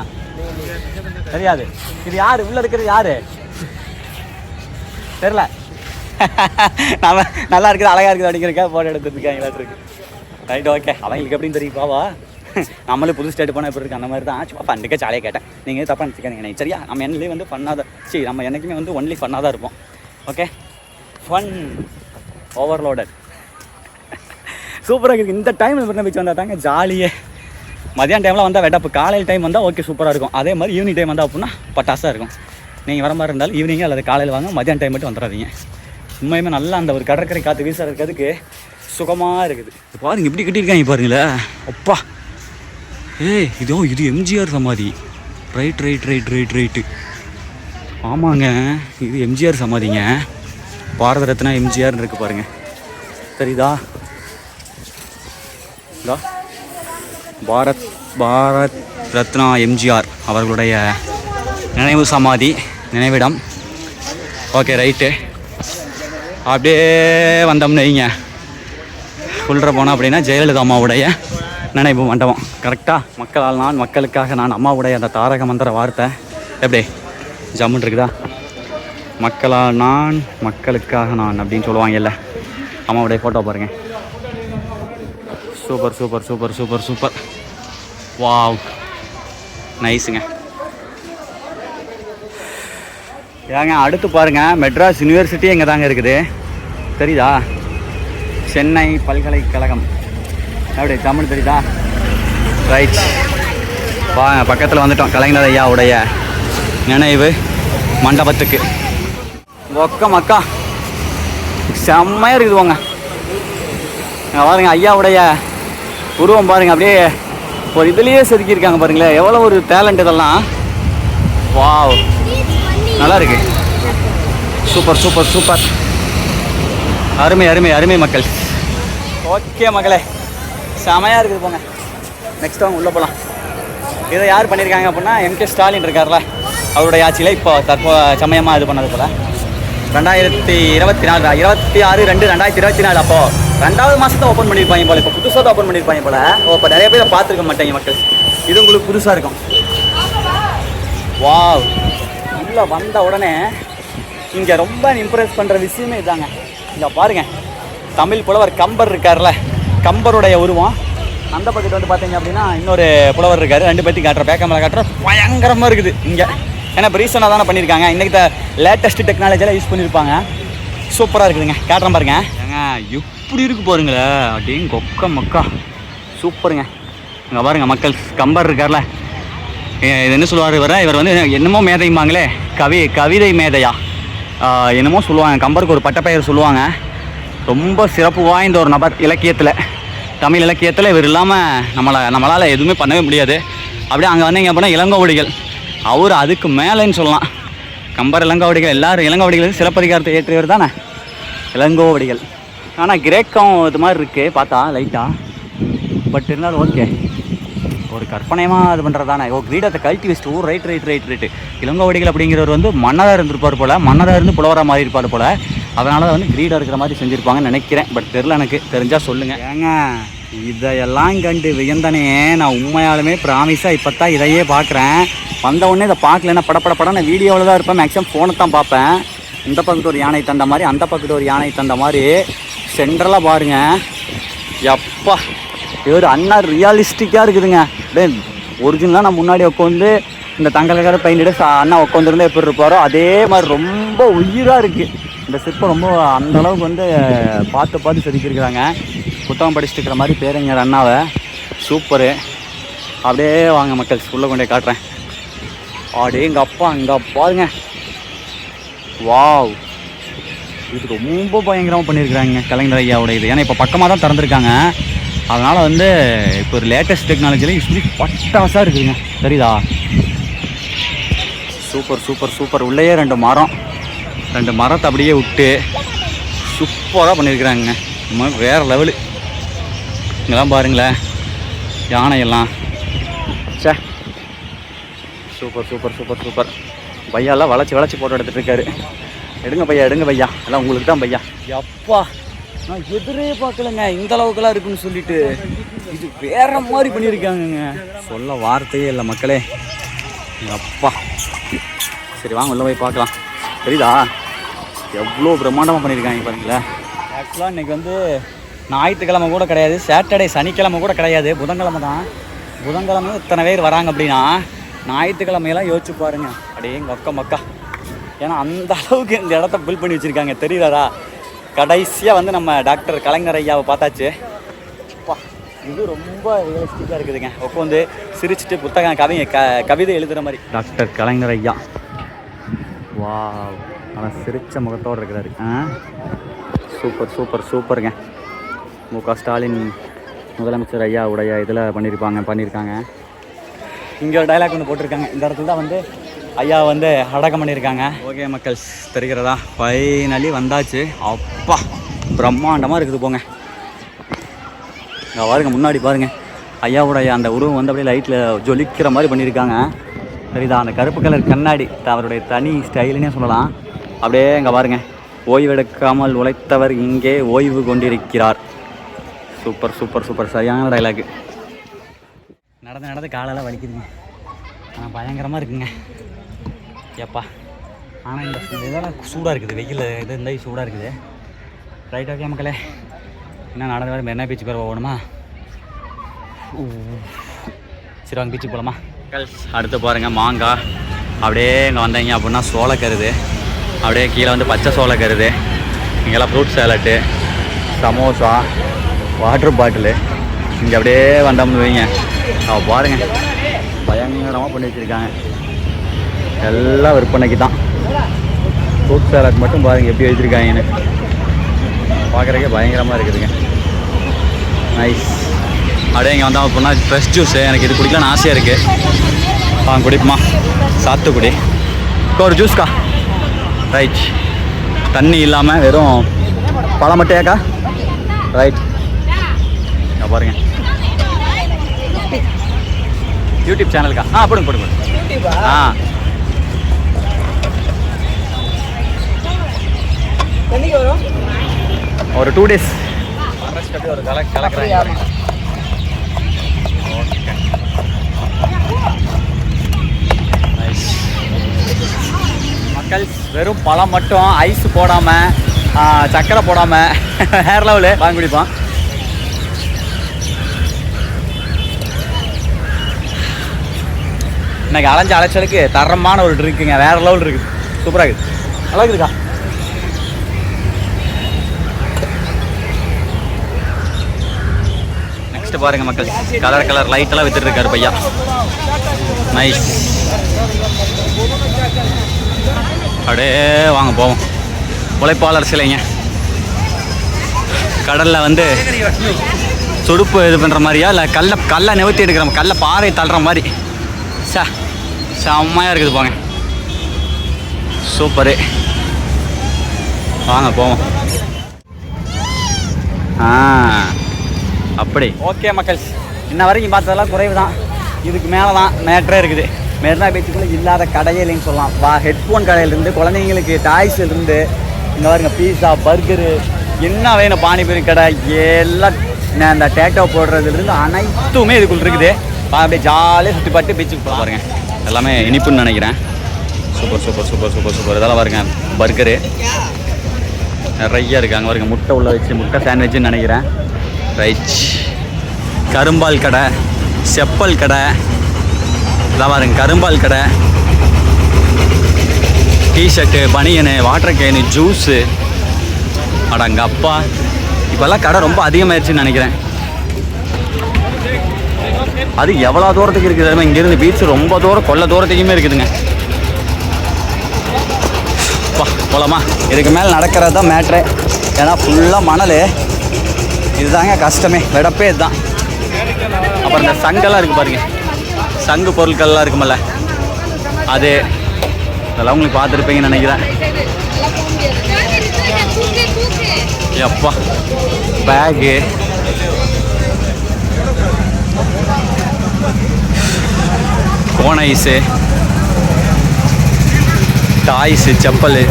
தெரியாது இது யார் உள்ளே இருக்கிறது யார் தெரில நம்ம நல்லா இருக்குது அழகாக இருக்குது அப்படிங்கிறக்கா போட்டோ எடுத்துருக்காங்களா இருக்கு ரைட் ஓகே அவங்களுக்கு எப்படின்னு தெரியும் பாவா நம்மளே புது ஸ்டேட் போனால் எப்படி இருக்குது அந்த மாதிரி தான் சும்மா ஃபண்டுக்கே ஜாலியாக கேட்டேன் நீங்கள் தப்பாக நினச்சிக்காதீங்க எனக்கு சரியா நம்ம என்னையும் வந்து ஃபன்னாக சரி நம்ம என்றைக்குமே வந்து ஒன்லி ஃபன்னாக தான் இருப்போம் ஓகே ஃபன் ஓவர்லோடட் சூப்பராக இருக்குது இந்த டைம் மெரினா பீச் வந்தால் தாங்க ஜாலியே மதியான டைமில் வந்தால் வெட்டப்பு காலையில் டைம் வந்தால் ஓகே சூப்பராக இருக்கும் அதே மாதிரி ஈவினிங் டைம் வந்தால் அப்படின்னா பட்டாசாக இருக்கும் நீங்கள் வர மாதிரி இருந்தாலும் ஈவினிங் அல்லது காலையில் வாங்க மதியான டைம் மட்டும் வந்துடாதீங்க உண்மையுமே நல்லா அந்த ஒரு கடற்கரை காற்று வீச இருக்கிறதுக்கு சுகமாக இருக்குது பாருங்க இப்படி கட்டியிருக்காங்க பாருங்களேன் அப்பா இது எம்ஜிஆர் சமாதி ரைட்டு ஆமாங்க இது எம்ஜிஆர் சமாதிங்க பாரத ரத்னா எம்ஜிஆர்னு இருக்குது பாருங்கள் தெரியுதா பாரத் ரத்னா எம்ஜிஆர் அவர்களுடைய நினைவு சமாதி நினைவிடம் ஓகே ரைட்டு அப்படியே வந்தோம்னு வைங்க உள்ளே போனோம் அப்படின்னா ஜெயலலிதா அம்மாவுடைய நினைவு மண்டபம் கரெக்டாக மக்களால் நான் மக்களுக்காக நான் அம்மாவுடைய அந்த தாரக மந்திர வார்த்தை எப்படி ஜம்முன்னு இருக்குதா மக்களால் நான் மக்களுக்காக நான் அப்படின்னு சொல்லுவாங்கல்ல அம்மாவுடைய ஃபோட்டோ பாருங்கள் சூப்பர் வாவ் நைஸுங்க ஏங்க அடுத்து பாருங்கள் மெட்ராஸ் யூனிவர்சிட்டி எங்கே தாங்க இருக்குது தெரியுதா சென்னை பல்கலைக்கழகம் எப்படி தமிழ் தெரியுதா ரைட் வாங்க பக்கத்தில் வந்துட்டோம் கலைஞர் ஐயாவுடைய நினைவு மண்டபத்துக்கு ஒக்க மக்கா செம்மையாக இருக்குது போங்க. பாருங்க ஐயாவுடைய உருவம் பாருங்க, அப்படியே ஒரு இதுலேயே செதுக்கியிருக்காங்க பாருங்களேன். எவ்வளோ ஒரு டேலண்ட் இதெல்லாம். வாவ், நல்லா இருக்கு. சூப்பர் சூப்பர் சூப்பர், அருமை அருமை அருமை மக்கள். ஓகே மக்களே, செமையாக இருக்குது போங்க. நெக்ஸ்ட் அவங்க உள்ளே போகலாம். இதை யார் பண்ணியிருக்காங்க அப்படின்னா எம்கே ஸ்டாலின் இருக்கார்ல, அவருடைய ஆட்சியில் இப்போ சமயமாக இது பண்ணது போல் 2024 26/2/2024 அப்போது 2வது மாதத்தை ஓப்பன் பண்ணியிருப்பாங்க போல். இப்போ புதுசாக தான் ஓப்பன் பண்ணியிருப்பாங்க போல். இப்போ நிறைய பேர் பார்த்துருக்க மாட்டாங்க மக்கள். இது உங்களுக்கு புதுசாக இருக்கும். வாவ், உள்ளே வந்த உடனே இங்கே ரொம்ப இம்ப்ரெஸ் பண்ணுற விஷயமே இதாங்க. இங்கே பாருங்கள், தமிழ் புலவர் கம்பர் இருக்கார்ல, கம்பருடைய உருவம். அந்த பக்கத்து வந்து பார்த்தீங்க அப்படின்னா இன்னொரு புலவர் இருக்கார். 2 பேர்த்தையும் காட்டுற பேக்கமில் காட்டுற பயங்கரமாக இருக்குது இங்கே. ஏன்னா இப்போ ரீசனாக தானே பண்ணியிருக்காங்க. இன்றைக்கி லேட்டஸ்ட்டு டெக்னாலஜியெல்லாம் யூஸ் பண்ணியிருப்பாங்க. சூப்பராக இருக்குதுங்க. காட்டுறேன் பாருங்க. ஏங்க எப்படி இருக்குது பாருங்களே, அப்படியே கொக்க மக்கா சூப்பருங்க. இங்கே பாருங்க மக்கள், கம்பர் இருக்கார்ல, இது என்ன சொல்லுவார் இவர் வந்து என்னமோ மேதைம்பாங்களே, கவிதை மேதையா என்னமோ சொல்லுவாங்க. கம்பருக்கு ஒரு பட்டப்பெயர் சொல்லுவாங்க. ரொம்ப சிறப்பு வாய்ந்த ஒரு நபர் இலக்கியத்தில், தமிழ் இலக்கியத்தில். இவர் இல்லாமல் நம்மளால் எதுவுமே பண்ணவே முடியாது. அப்படியே அங்கே வந்தீங்க அப்படின்னா இளங்கோவடிகள், அவர் அதுக்கு மேலேன்னு சொல்லலாம். கம்பர், இளங்கோவடிகள், எல்லோரும் இளங்கோவடிகள் சிலப்பதிகாரத்தை ஏற்றியவர் தானே இளங்கோவடிகள். ஆனால் கிரேக்கம் இது மாதிரி இருக்குது பார்த்தா லைட்டாக. பட் இருந்தாலும் ஓகே, ஒரு கற்பனையமாக இது பண்ணுறது தானே. கிரீடத்தை கழட்டி வச்சுட்டு ரைட்டு இளங்கோவடிகள் அப்படிங்கிறவர் வந்து மன்னராக இருந்திருப்பார் போல், மன்னராக இருந்து புலவராக மாறி இருப்பார் போல். அதனால தான் வந்து கிரீடம் இருக்கிற மாதிரி செஞ்சுருப்பாங்கன்னு நினைக்கிறேன். பட் தெரில, எனக்கு தெரிஞ்சால் சொல்லுங்கள். ஏங்க இதையெல்லாம் கண்டு வியந்தனே நான் உண்மையாலுமே ப்ராமிஸாக இப்போ தான் இதையே பார்க்குறேன். வந்தவுடனே இதை பார்க்கலன்னா படப்பட நான் வீடியோவில் தான் இருப்பேன். மேக்ஸிமம் ஃபோனை தான் பார்ப்பேன். இந்த பக்கத்து ஒரு யானை தந்த மாதிரி, அந்த பக்கத்து ஒரு யானை தந்த மாதிரி சென்ட்ரலாக பாருங்கள். எப்பா, இது ஒரு அண்ணா ரியாலிஸ்டிக்காக இருக்குதுங்க. அப்படியே ஒரிஜினலாக நான் முன்னாடி உட்காந்து இந்த தங்கலக்கார பெயிண்டிட்டு அண்ணா உட்காந்துருந்தா எப்படி இருப்பாரோ அதே மாதிரி ரொம்ப உயிராக இருக்குது இந்த சிற்பம். ரொம்ப அந்தளவுக்கு வந்து பார்த்து செதுக்கியிருக்கிறாங்க. புத்தகம் படிச்சுட்டு இருக்கிற மாதிரி பேரறிஞர் அண்ணாவை. சூப்பரு. அப்படியே வாங்க மக்கள், உள்ளே கொண்டே காட்டுறேன். அப்படியே எங்கள் அப்பா அங்கே பாருங்க. வாவ், இது ரொம்ப பயங்கரமாக பண்ணியிருக்கிறாங்க கலைஞர் ஐயாவோட இது. ஏன்னா இப்போ பக்கமாக தான் திறந்துருக்காங்க. அதனால் வந்து இப்போ ஒரு லேட்டஸ்ட் டெக்னாலஜியில் யூஸ்வலி பட்டாசாக இருக்குதுங்க. தெரியுதா? Super super super. உள்ளேயே 2 மரத்தை அப்படியே விட்டு சூப்பராக பண்ணியிருக்கிறாங்க. வேறு லெவலு. இங்கெல்லாம் பாருங்களேன், யானையெல்லாம். சே, சூப்பர் சூப்பர் சூப்பர் சூப்பர். பையாலாம் வளைச்சி போட்டோ எடுத்துகிட்டு இருக்காரு. எடுங்க பையா, எல்லாம் உங்களுக்கு தான் பையா. அப்பா, நான் எதிரே பார்க்கலங்க இந்த அளவுக்குலாம் இருக்குன்னு சொல்லிட்டு. இது வேற மாதிரி பண்ணியிருக்காங்கங்க, சொல்ல வார்த்தையே இல்லை மக்களே. அப்பா, சரி வாங்க உள்ள போய் பார்க்கலாம். தெரியுதா எவ்வளோ பிரம்மாண்டமாக பண்ணியிருக்காங்க பாருங்களேன். ஆக்சுவலாக இன்றைக்கி வந்து ஞாயிற்றுக்கிழமை கூட கிடையாது, சாட்டர்டே சனிக்கிழமை கூட கிடையாது, புதன்கிழமை தான். புதன்கிழமை இத்தனை பேர் வராங்க அப்படின்னா ஞாயிற்றுக்கிழமையெல்லாம் யோசிச்சு பாருங்க. அப்படியே எங்கள் மக்கா. ஏன்னா அந்த அளவுக்கு இந்த இடத்த பில் பண்ணி வச்சுருக்காங்க. தெரியுதாடா? கடைசியாக வந்து நம்ம டாக்டர் கலைஞர் ஐயாவை பார்த்தாச்சு. அப்பா, இது ரொம்ப ரியலிஸ்டிக்காக இருக்குதுங்க. உட்காந்து சிரிச்சுட்டு புத்தகம் கவிதை எழுதுகிற மாதிரி. டாக்டர் கலைஞர் ஐயா, வா, நல்லா சிரித்த முகத்தோடு இருக்கிறாரு. சூப்பர் சூப்பர் சூப்பருங்க. மு.க. ஸ்டாலின் முதலமைச்சர் ஐயா உடைய இதில் பண்ணியிருக்காங்க. இங்கே ஒரு டைலாக் ஒன்று போட்டிருக்காங்க. இந்த இடத்துல தான் வந்து ஐயா வந்து அடக்கம் பண்ணியிருக்காங்க. ஓகே மக்கள், தெரிகிறதா? ஃபைனலி வந்தாச்சு. அப்பா, பிரம்மாண்டமாக இருக்குது போங்க. பாருங்க, முன்னாடி பாருங்கள், ஐயாவுடைய அந்த உருவம் வந்து அப்படியே லைட்டில் ஜொலிக்கிற மாதிரி பண்ணியிருக்காங்க. சரிதா? அந்த கருப்பு கலர் கண்ணாடி அவருடைய தனி ஸ்டைலுன்னே சொல்லலாம். அப்படியே இங்கே பாருங்கள், ஓய்வெடுக்காமல் உழைத்தவர் இங்கே ஓய்வு கொண்டிருக்கிறார். சூப்பர் சூப்பர் சூப்பர், சரியான டைலாக்கு. நடந்து காலெல்லாம் வலிக்குதுங்க. ஆனால் பயங்கரமாக இருக்குங்க. ஏப்பா, ஆனால் இந்த இதெல்லாம் சூடாக இருக்குது. வெயில் இது இந்த சூடாக இருக்குது. ரைட், ஓகே மக்களே, என்ன நடந்து வர மெரினா பீச்சுக்கு வர போகணுமா? சரி வாங்க பீச்சுக்கு போகலாமா? அடுத்து பாருங்கள், மாங்காய். அப்படியே இங்கே வந்தீங்க அப்படின்னா சோளக்கருது, அப்படியே கீழே வந்து பச்சை சோளக்கருது. இங்கெல்லாம் fruit salad, samosa, water bottle. இங்கே அப்படியே வந்தோம்னு வைங்க, பாருங்கள் பயங்கரமாக பண்ணி வச்சுருக்காங்க. எல்லாம் விற்பனைக்கு தான். ஃப்ரூட் சாலட் மட்டும் பாருங்கள் எப்படி வச்சுருக்காங்கன்னு. பார்க்குறக்கே பயங்கரமாக இருக்குதுங்க. நைஸ். அப்படியே இங்கே வந்தால் அப்படின்னா ஃப்ரெஷ் ஜூஸு எனக்கு இது குடிக்கலாம்னு ஆசையாக இருக்குது. குடிப்புமா சாத்துக்குடி ஒரு ஜூஸ்க்கா. ரைட். தண்ணி இல்லாமல் வெறும் பழம் மட்டும் ரைட். பாருங்க யூடியூப் சேனலுக்கா போடுங்க. ஒரு 2 days ஒரு கலக்குறாங்க. மக்கள் வெறும் பழம் மட்டும் ஐஸ் போடாமல் சக்கரை போடாமல் வேறு லெவலு வாங்கி குடிப்பான். இன்னைக்கு அலைச்சலுக்கு தரமான ஒரு ட்ரிங்க்குங்க. வேறு லெவல் இருக்குது. சூப்பராக இருக்குது. நல்லா இருக்குதுக்கா. நெக்ஸ்ட் பாருங்கள் மக்கள் கலர் லைட்டெல்லாம் வித்துட்டு இருக்காரு பையா. நைஸ். அப்படியே வாங்க போவோம். உழைப்பாளர் சிலைங்க. கடலில் வந்து துடுப்பு இது பண்ணுற மாதிரியா இல்லை கல்லை நிவர்த்தி எடுக்கிற கல்லை பாறை தள்ளுற மாதிரி செம்மையாக இருக்குது. போங்க சூப்பரு. வாங்க போவோம். அப்படி ஓகே மக்கள், இன்ன வரைக்கும் பார்த்ததெல்லாம் குறைவு தான். இதுக்கு மேலே தான் மேட்ரே இருக்குது. மெரினா பீச்சுக்குள்ளே இல்லாத கடையே இல்லைன்னு சொல்லலாம். ஹெட்ஃபோன் கடையிலேருந்து குழந்தைங்களுக்கு டாய்ஸ்லேருந்து இங்கே பாருங்க பீஸா பர்கரு என்ன வேணும் பானிபூரி கடை எல்லாம் இந்த டேட்டோ போடுறதுலேருந்து அனைத்துமே இதுக்குள்ள இருக்குது. அப்படியே ஜாலியாக சுற்றி பார்த்து பீச்சுக்கு பாருங்க. எல்லாமே இனிப்புன்னு நினைக்கிறேன். சூப்பர். இதெல்லாம் பாருங்க பர்கரு நிறைய இருக்குது. அங்கே பாருங்க முட்டை உள்ள வச்சு முட்டை சாண்ட்விச்சுன்னு நினைக்கிறேன். ரைட். கரும்பால் கடை, செப்பல் கடை, இதான் பாருங்க கரும்பால் கடை, t-shirt, banian, water can, juice. அடங்க அப்பா, இப்போல்லாம் கடை ரொம்ப அதிகமாகிடுச்சுன்னு நினைக்கிறேன். அது எவ்வளோ தூரத்துக்கு இருக்குது? இங்கேருந்து பீச்சு ரொம்ப தூரம் கொல்ல தூரத்துக்குமே இருக்குதுங்க. போலாமா? இதுக்கு மேலே நடக்கிறது தான் மேட்ரு. ஏன்னா ஃபுல்லாக மணல். இதுதாங்க கஷ்டமே. வெடப்பே இதுதான். அப்புறம் இந்த சங்கெல்லாம் இருக்குது பாருங்க. சங்கு பொருட்கள்லாம் இருக்குமல்ல அது அதெல்லாம் உங்களுக்கு பார்த்துருப்பீங்கன்னு நினைக்கிறேன். எப்பா bag cone ice, toys, chappal,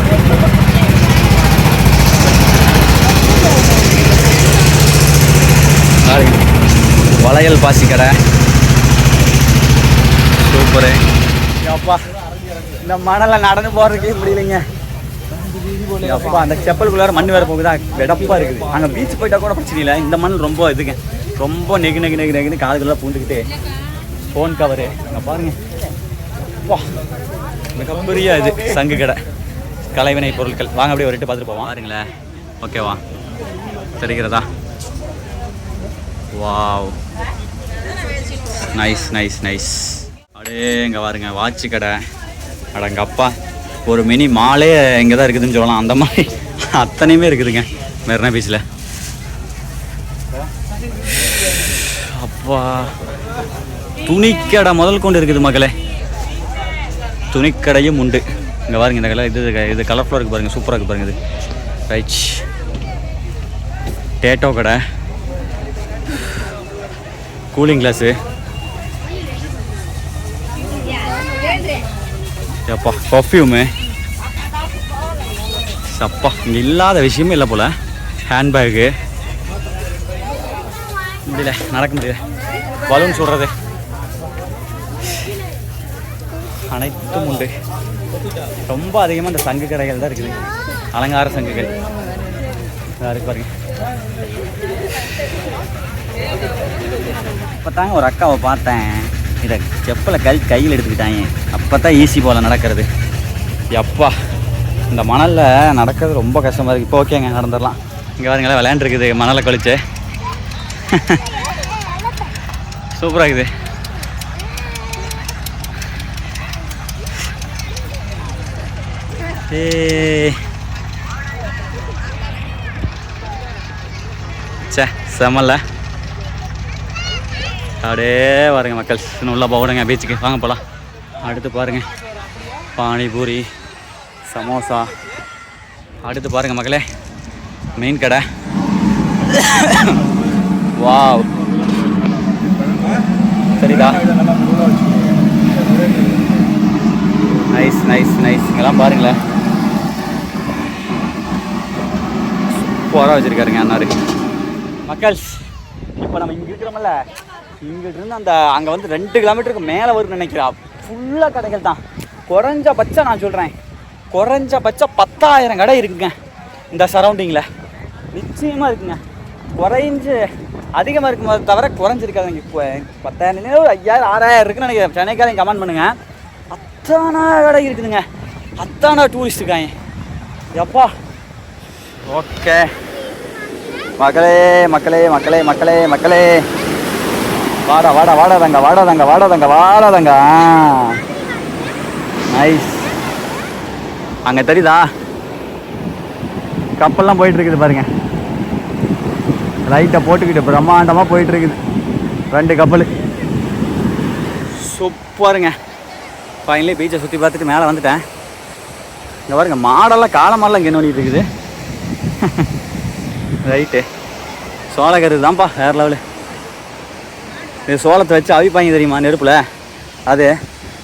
வளையல் பாசி கடை. சூப்பரு. அப்பா இந்த மணலை நடந்து போகிறதுக்கே முடியலைங்க. அப்பா அந்த செப்பலுக்குள்ளார மண் வேறு போகுதா, வெடப்பாக இருக்குது. அங்கே பீச் போயிட்டா கூட பிரச்சனை இல்லை. இந்த மண் ரொம்ப இதுங்க, ரொம்ப நெகுன்னு காதுக்குள்ளே பூந்துக்கிட்டு ஃபோன் கவரு. அங்கே பாருங்க வா, மிகப்பெரிய இது சங்கு கடை, கலைவினை பொருட்கள். வாங்க அப்படியே ஒரு ரெட்டு பார்த்துட்டு போவோம். பாருங்களேன். ஓகேவா தெரிகிறதா? Wow, nice. அப்படியே இங்கே பாருங்க வாட்சி கடை. அடங்க அப்பா, ஒரு மினி மாலே இங்கே தான் இருக்குதுன்னு சொல்லலாம். அந்த மாதிரி அத்தனையுமே இருக்குதுங்க மெரினா பீச்சில். அப்பா, துணிக்கடை முதல் கொண்டு இருக்குது மக்களே. துணிக்கடையும் உண்டு. இங்கே பாருங்க இந்த கலர் இது கலர்ஃபுல்லாக இருக்குது பாருங்கள். சூப்பராக இருக்குது பாருங்கள் இது. ரைட். டேட்டோ கடை, கூலிங் கிளாஸு, அப்பா பர்ஃப்யூமு. அப்பா இங்கே இல்லாத விஷயமே இல்லை போல். ஹேண்ட்பேக்கு முடியல, நடக்க முடியல. பலூன் சொல்கிறது அனைத்தும் உண்டு. ரொம்ப அதிகமாக இந்த சங்கு கடைகள் தான் இருக்குது. அலங்கார சங்குகள் இருக்கு பாருங்க. இப்போ தாங்க ஒரு அக்காவை பார்த்தேன். இதை செப்பலை கையில் எடுத்துக்கிட்டாங்க. அப்போ தான் ஈஸி போல் நடக்கிறது. எப்பா இந்த மணலில் நடக்கிறது ரொம்ப கஷ்டமாக இருக்குது. இப்போ ஓகேங்க, நடந்துடலாம். இங்கே பாருங்களேன் விளையாண்டுருக்குது மணலை கழிச்சு. சூப்பராக இருக்குது. ஏ சே செம்மல்ல. அப்படியே பாருங்க மக்கள், இன்னும் உள்ள போடுங்க பீச்சுக்கு, வாங்க போகலாம். அடுத்து பாருங்க பானிபூரி, சமோசா. அடுத்து பாருங்க மக்களே மீன் கடை. வாவ், சரிதா, நைஸ் நைஸ் நைஸ். இங்கெல்லாம் பாருங்களேன், சூப்பராக வச்சுருக்காருங்க அண்ணாரு. மக்கள்ஸ், இப்போ நம்ம இங்கே இருக்கிறோம்ல, இங்கிட்டிருந்து அந்த அங்கே வந்து 2 கிலோமீட்டருக்கு மேலே வரும்னு நினைக்கிறேன். ஃபுல்லாக கடைகள் தான். குறைஞ்சபட்சம் நான் சொல்கிறேன், குறைஞ்சபட்சம் 10,000 கடை இருக்குங்க இந்த சரௌண்டிங்கில். நிச்சயமாக இருக்குங்க. குறைஞ்சு அதிகமாக இருக்குமே தவிர குறைஞ்சிருக்காது. இங்கே 10,000 5,000 6,000 இருக்குன்னு நினைக்கிறேன். சென்னைக்காரங்க கமெண்ட் பண்ணுங்கள். அத்தனை கடை இருக்குதுங்க, அத்தனை டூரிஸ்ட் இருக்காங்க. எப்பா ஓகே மக்களே மக்களே மக்களே மக்களே மக்களே, வாடா வாடா வாடாதங்க வாடாதங்க வாடாதங்க வாடாதங்க. நைஸ். அங்கே தெரியுதா கப்பல்லாம் போயிட்டு இருக்குது பாருங்க, லைட்டை போட்டுக்கிட்டு பிரம்மாண்டமாக போயிட்டு இருக்குது 2 கப்பல். சூப்பருங்க. ஃபைனலி பீச்சை சுற்றி பார்த்துட்டு மேலே வந்துட்டேன். இங்கே பாருங்க மாடெல்லாம் காலமாடெல்லாம் இங்கே நோண்டிட்டு இருக்குது. ரைட்டு, சோளக்கரு தான்ப்பா வேறு லெவலு. இது சோளத்தை வச்சு அவிப்பாங்க தெரியுமா நெருப்பில்? அது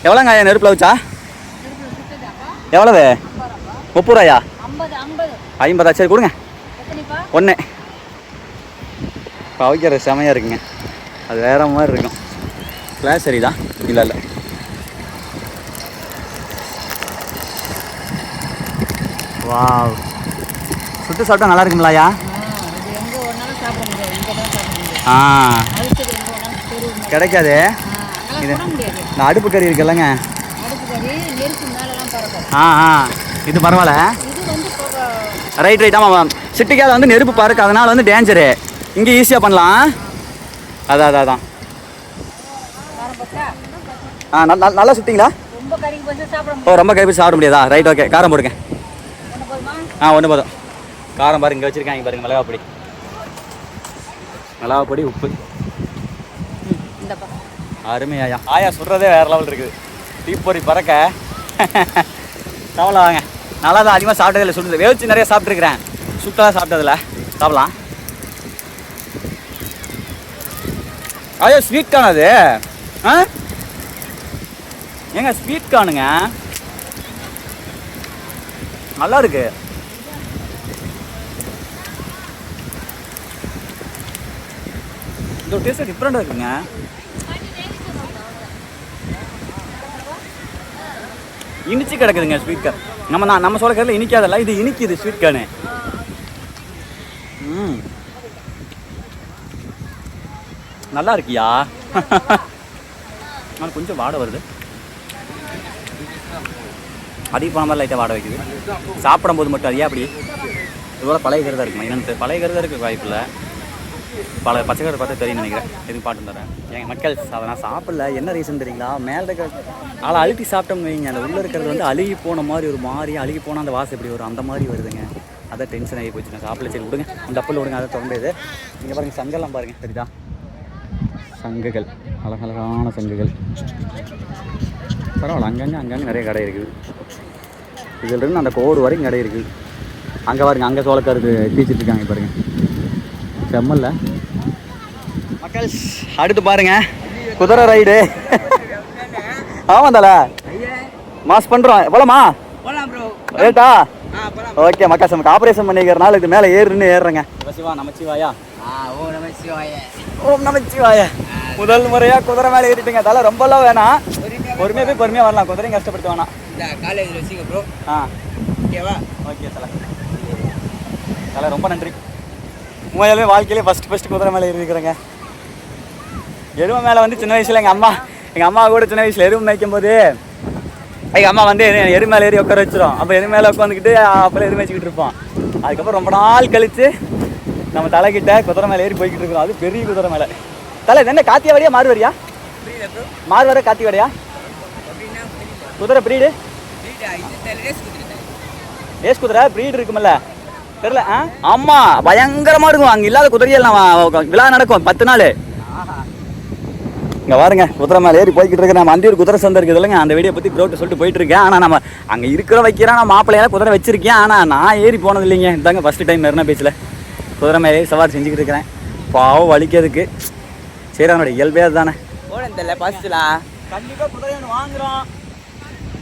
எவ்வளோங்க நெருப்பில் வச்சா? எவ்வளவு? 30 ரூபாயா? 50. சரி கொடுங்க 1. இப்போ அவிக்கிற செமையாக இருக்குங்க, அது வேற மாதிரி இருக்கும். கிளாஸ் சரிதான்? இல்லை இல்லை. வாவ், சுட்டு சாப்பிட்டா நல்லா இருக்குங்களாயா? ஆ கிடைக்காது. இது இந்த அடுப்பு கறி இருக்குல்லங்க, ஆ ஆ இது பரவாயில்ல. ரைட் ரைட், ஆமாம். சிட்டிக்காத வந்து நெருப்பு பறக்கு, அதனால் வந்து டேஞ்சரு. இங்கே ஈஸியாக பண்ணலாம். அதான் அதான். ஆ நல்லா சுட்டிங்களா? ஓ ரொம்ப கறி சாப்பிட முடியாதா? ரைட் ஓகே, காரம் போடுங்க. ஆ 1 போதும். காரம் பாருங்க இங்கே வச்சுருக்காங்க பாருங்க, மிளகாப்பொடி, மிளகாப்பொடி, உப்பு. அருமையாயா, ஆயா சொல்கிறதே வேறு லெவல் இருக்குது. தீப்பொறி பறக்க. சாப்பிடலாம் வாங்க. நல்லா தான், அதிகமாக சாப்பிட்டதில்லை, சுடுது வேவிச்சு நிறைய சாப்பிட்ருக்கிறேன், சுட்டாக சாப்பிட்டதில்ல. சாப்பிடலாம். ஐயோ ஸ்வீட் கார்ன் அது. ஆ ஏங்க ஸ்வீட் கார்னுங்க, நல்லா இருக்கு. இந்த டேஸ்ட் டிஃப்ரெண்டாக இருக்குங்க. இனிச்சு கிடக்குதுங்க ஸ்வீட் கார்ன். நம்ம சொல்ல கடையில் இனிக்காதல்ல, இது இனிக்குது ஸ்வீட் கார்னு. நல்லா இருக்கியா? ஆனால் கொஞ்சம் வாடை வருது, அதிக போன மாதிரி லைட்டாக வாடை வைக்குது. சாப்பிடும்போது மட்டும் அது அப்படி இதுபோல் பழைய கருதாக இருக்குமா? என்னென்னு பழைய கருதாக இருக்குது வாய்ப்பு இல்லை. பச்சை கரு பார்த்தா தெரியும் நினைக்கிறேன். எதுவும் பாட்டு தரேன் எங்கள் மக்கள். அதை நான் சாப்பிடல, என்ன ரீசன் தெரியுங்களா? மேலே இருக்கிற ஆளை அழுத்தி சாப்பிட்டோம்னு வைங்க, அந்த உள்ளே இருக்கிறது வந்து அழுகி போன மாதிரி ஒரு மாதிரி, அழுகி போனால் அந்த வாசம் எப்படி வரும் அந்த மாதிரி வருதுங்க. அதான் டென்ஷன் ஆகி போச்சு. நான் சாப்பிடல. சரி விடுங்க, அந்த அப்பல் விடுங்க, அதை தொடர்ந்தது. இங்கே பாருங்கள் சங்கெல்லாம் பாருங்கள், சரிதா? சங்குகள், அழகழகான சங்குகள். பரவாயில்ல, அங்கங்கே நிறைய கடை இருக்குது. இதிலிருந்து அந்த கோடு வரைக்கும் கடை இருக்குது. அங்கே பாருங்க, அங்கே சோளக்காருக்கு தீச்சிட்டு இருக்காங்க பாருங்க, செம்மல்ல மக்கள். அடுத்து பாருங்க குதிரை ரைடு. ஆமாம் தல மாஸ் பண்ணுறோம். போலாமா? ரேட்டா? ஓகே மக்கள், நமக்கு ஆப்ரேஷன் பண்ணிக்கிறனால இது மேலே ஏறுறேங்க. சிவா நமச்சிவாயா. ஓம் நமச்சிவாயா. முதல் முறையாக குதிரை மேலே ஏறிட்டுங்க. தலை ரொம்பலாம் வேணாம், பொறுமையாக போய் பொறுமையாக வரலாம், குதிரையும் கஷ்டப்படுத்த வேணாம். காலேஜில் வச்சுங்க ப்ரோ. ஆ ஓகேவா? ஓகே தலை. தலை ரொம்ப நன்றி. உண்மையாலுமே வாழ்க்கையிலே ஃபஸ்ட்டு குதிரை மேலே ஏறிக்கிறேங்க. எருமை மேலே வந்து சின்ன வயசில் எங்கள் அம்மா கூட சின்ன வயசில் எருமை மேய்க்கும் போது எங்கள் அம்மா வந்து எரு மேலே ஏறி உட்கார வச்சிடும். அப்போ எரு மேலே உட்காந்துக்கிட்டு அப்போல்லாம் எரு மேய்ச்சிக்கிட்டு இருப்போம். அதுக்கப்புறம் ரொம்ப நாள் கழித்து நம்ம தலைக்கிட்ட குதிரை மேலே ஏறி போய்கிட்டு இருக்கிறோம். அது பெரிய குதிரை மேலே. தலை இது என்ன காத்தியா வடியா மாறுவரியா? மாறுவர காத்தி வடையா? குதிரை பிரீடு ரேஸ் குதிரை ப்ரீட் இருக்குமில்ல தெரியல. ஆமாம் பயங்கரமாக இருக்கும். அங்கே இல்லாத குதிரையெல்லாம் விழா நடக்கும் 10 நாள். இங்கே பாருங்க குதிரை மேலே ஏறி போய்கிட்டு இருக்கேன். நம்ம அந்தியூர் குதிரை சந்தை இருக்குது இல்லைங்க, அந்த வீடியோ பற்றி ப்ரோட்டு சொல்லிட்டு போயிட்டு இருக்கேன். ஆனால் நம்ம அங்கே இருக்கிற வைக்கிறேன், நான் மாப்பிள்ளையால குதிரை வச்சிருக்கேன். ஆனால் நான் ஏறி போனது இல்லைங்க. இதாங்க ஃபஸ்ட்டு டைம் மெரினா பீச்சில் குதிரை மேலே சவாரி செஞ்சுக்கிட்டு இருக்கிறேன். பாவம் வலிக்கிறதுக்கு. சரி அவனோட இயல்பே அதுதானே. தெரியல ஃபர்ஸ்ட்லாம் கண்டிப்பாக குதிரை ஒன்று வாங்குகிறோம்.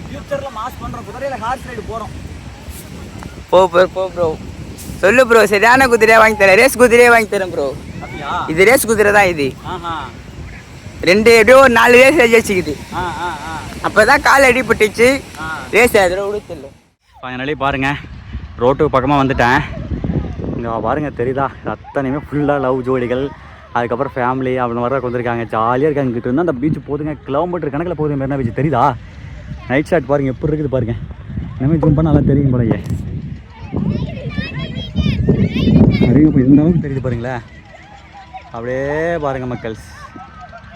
ஃபியூச்சரில் மாஸ் பண்ணுறோம். குதிரையில் ஹார்ஸ் ரைடு போகிறோம். போ ப்ரோ சொல்லு ப்ரோ. சரியான குதிரையாக வாங்கி தரேன். ரேஸ் குதிரையே வாங்கி தரேன் ப்ரோ. அப்படியா? இது ரேஸ் குதிரை தான். இது ஆஹா 2 எப்படியோ ஒரு 4 ரேஸ் ஜெயிச்சுக்குது. அப்போதான் கால் அடிபட்டுச்சு. ரேஸ் அதில் விடுத்துல. ஃபைனலி பாருங்க ரோட்டுக்கு பக்கமாக வந்துட்டேன். இங்கே பாருங்க தெரியுதா, அத்தனையுமே ஃபுல்லாக லவ் ஜோடிகள், அதுக்கப்புறம் ஃபேமிலி அப்படின்னு வர வந்துருக்காங்க. ஜாலியாக இருக்காங்க. இங்கிட்டு இருந்தால் அந்த பீச் போதுங்க, கிலோமீட்டர் கணக்கில் போகுது மெரினா பீச். தெரியுதா நைட் ஷாட் பாருங்க எப்படி இருக்குது பாருங்க. இனிமேல் ஜூம் பண்ண நல்லா தெரியும் போலயே. அறிவு இப்போ இந்த அளவுக்கு தெரியுது பாருங்களேன். அப்படியே பாருங்கள் மக்கள்,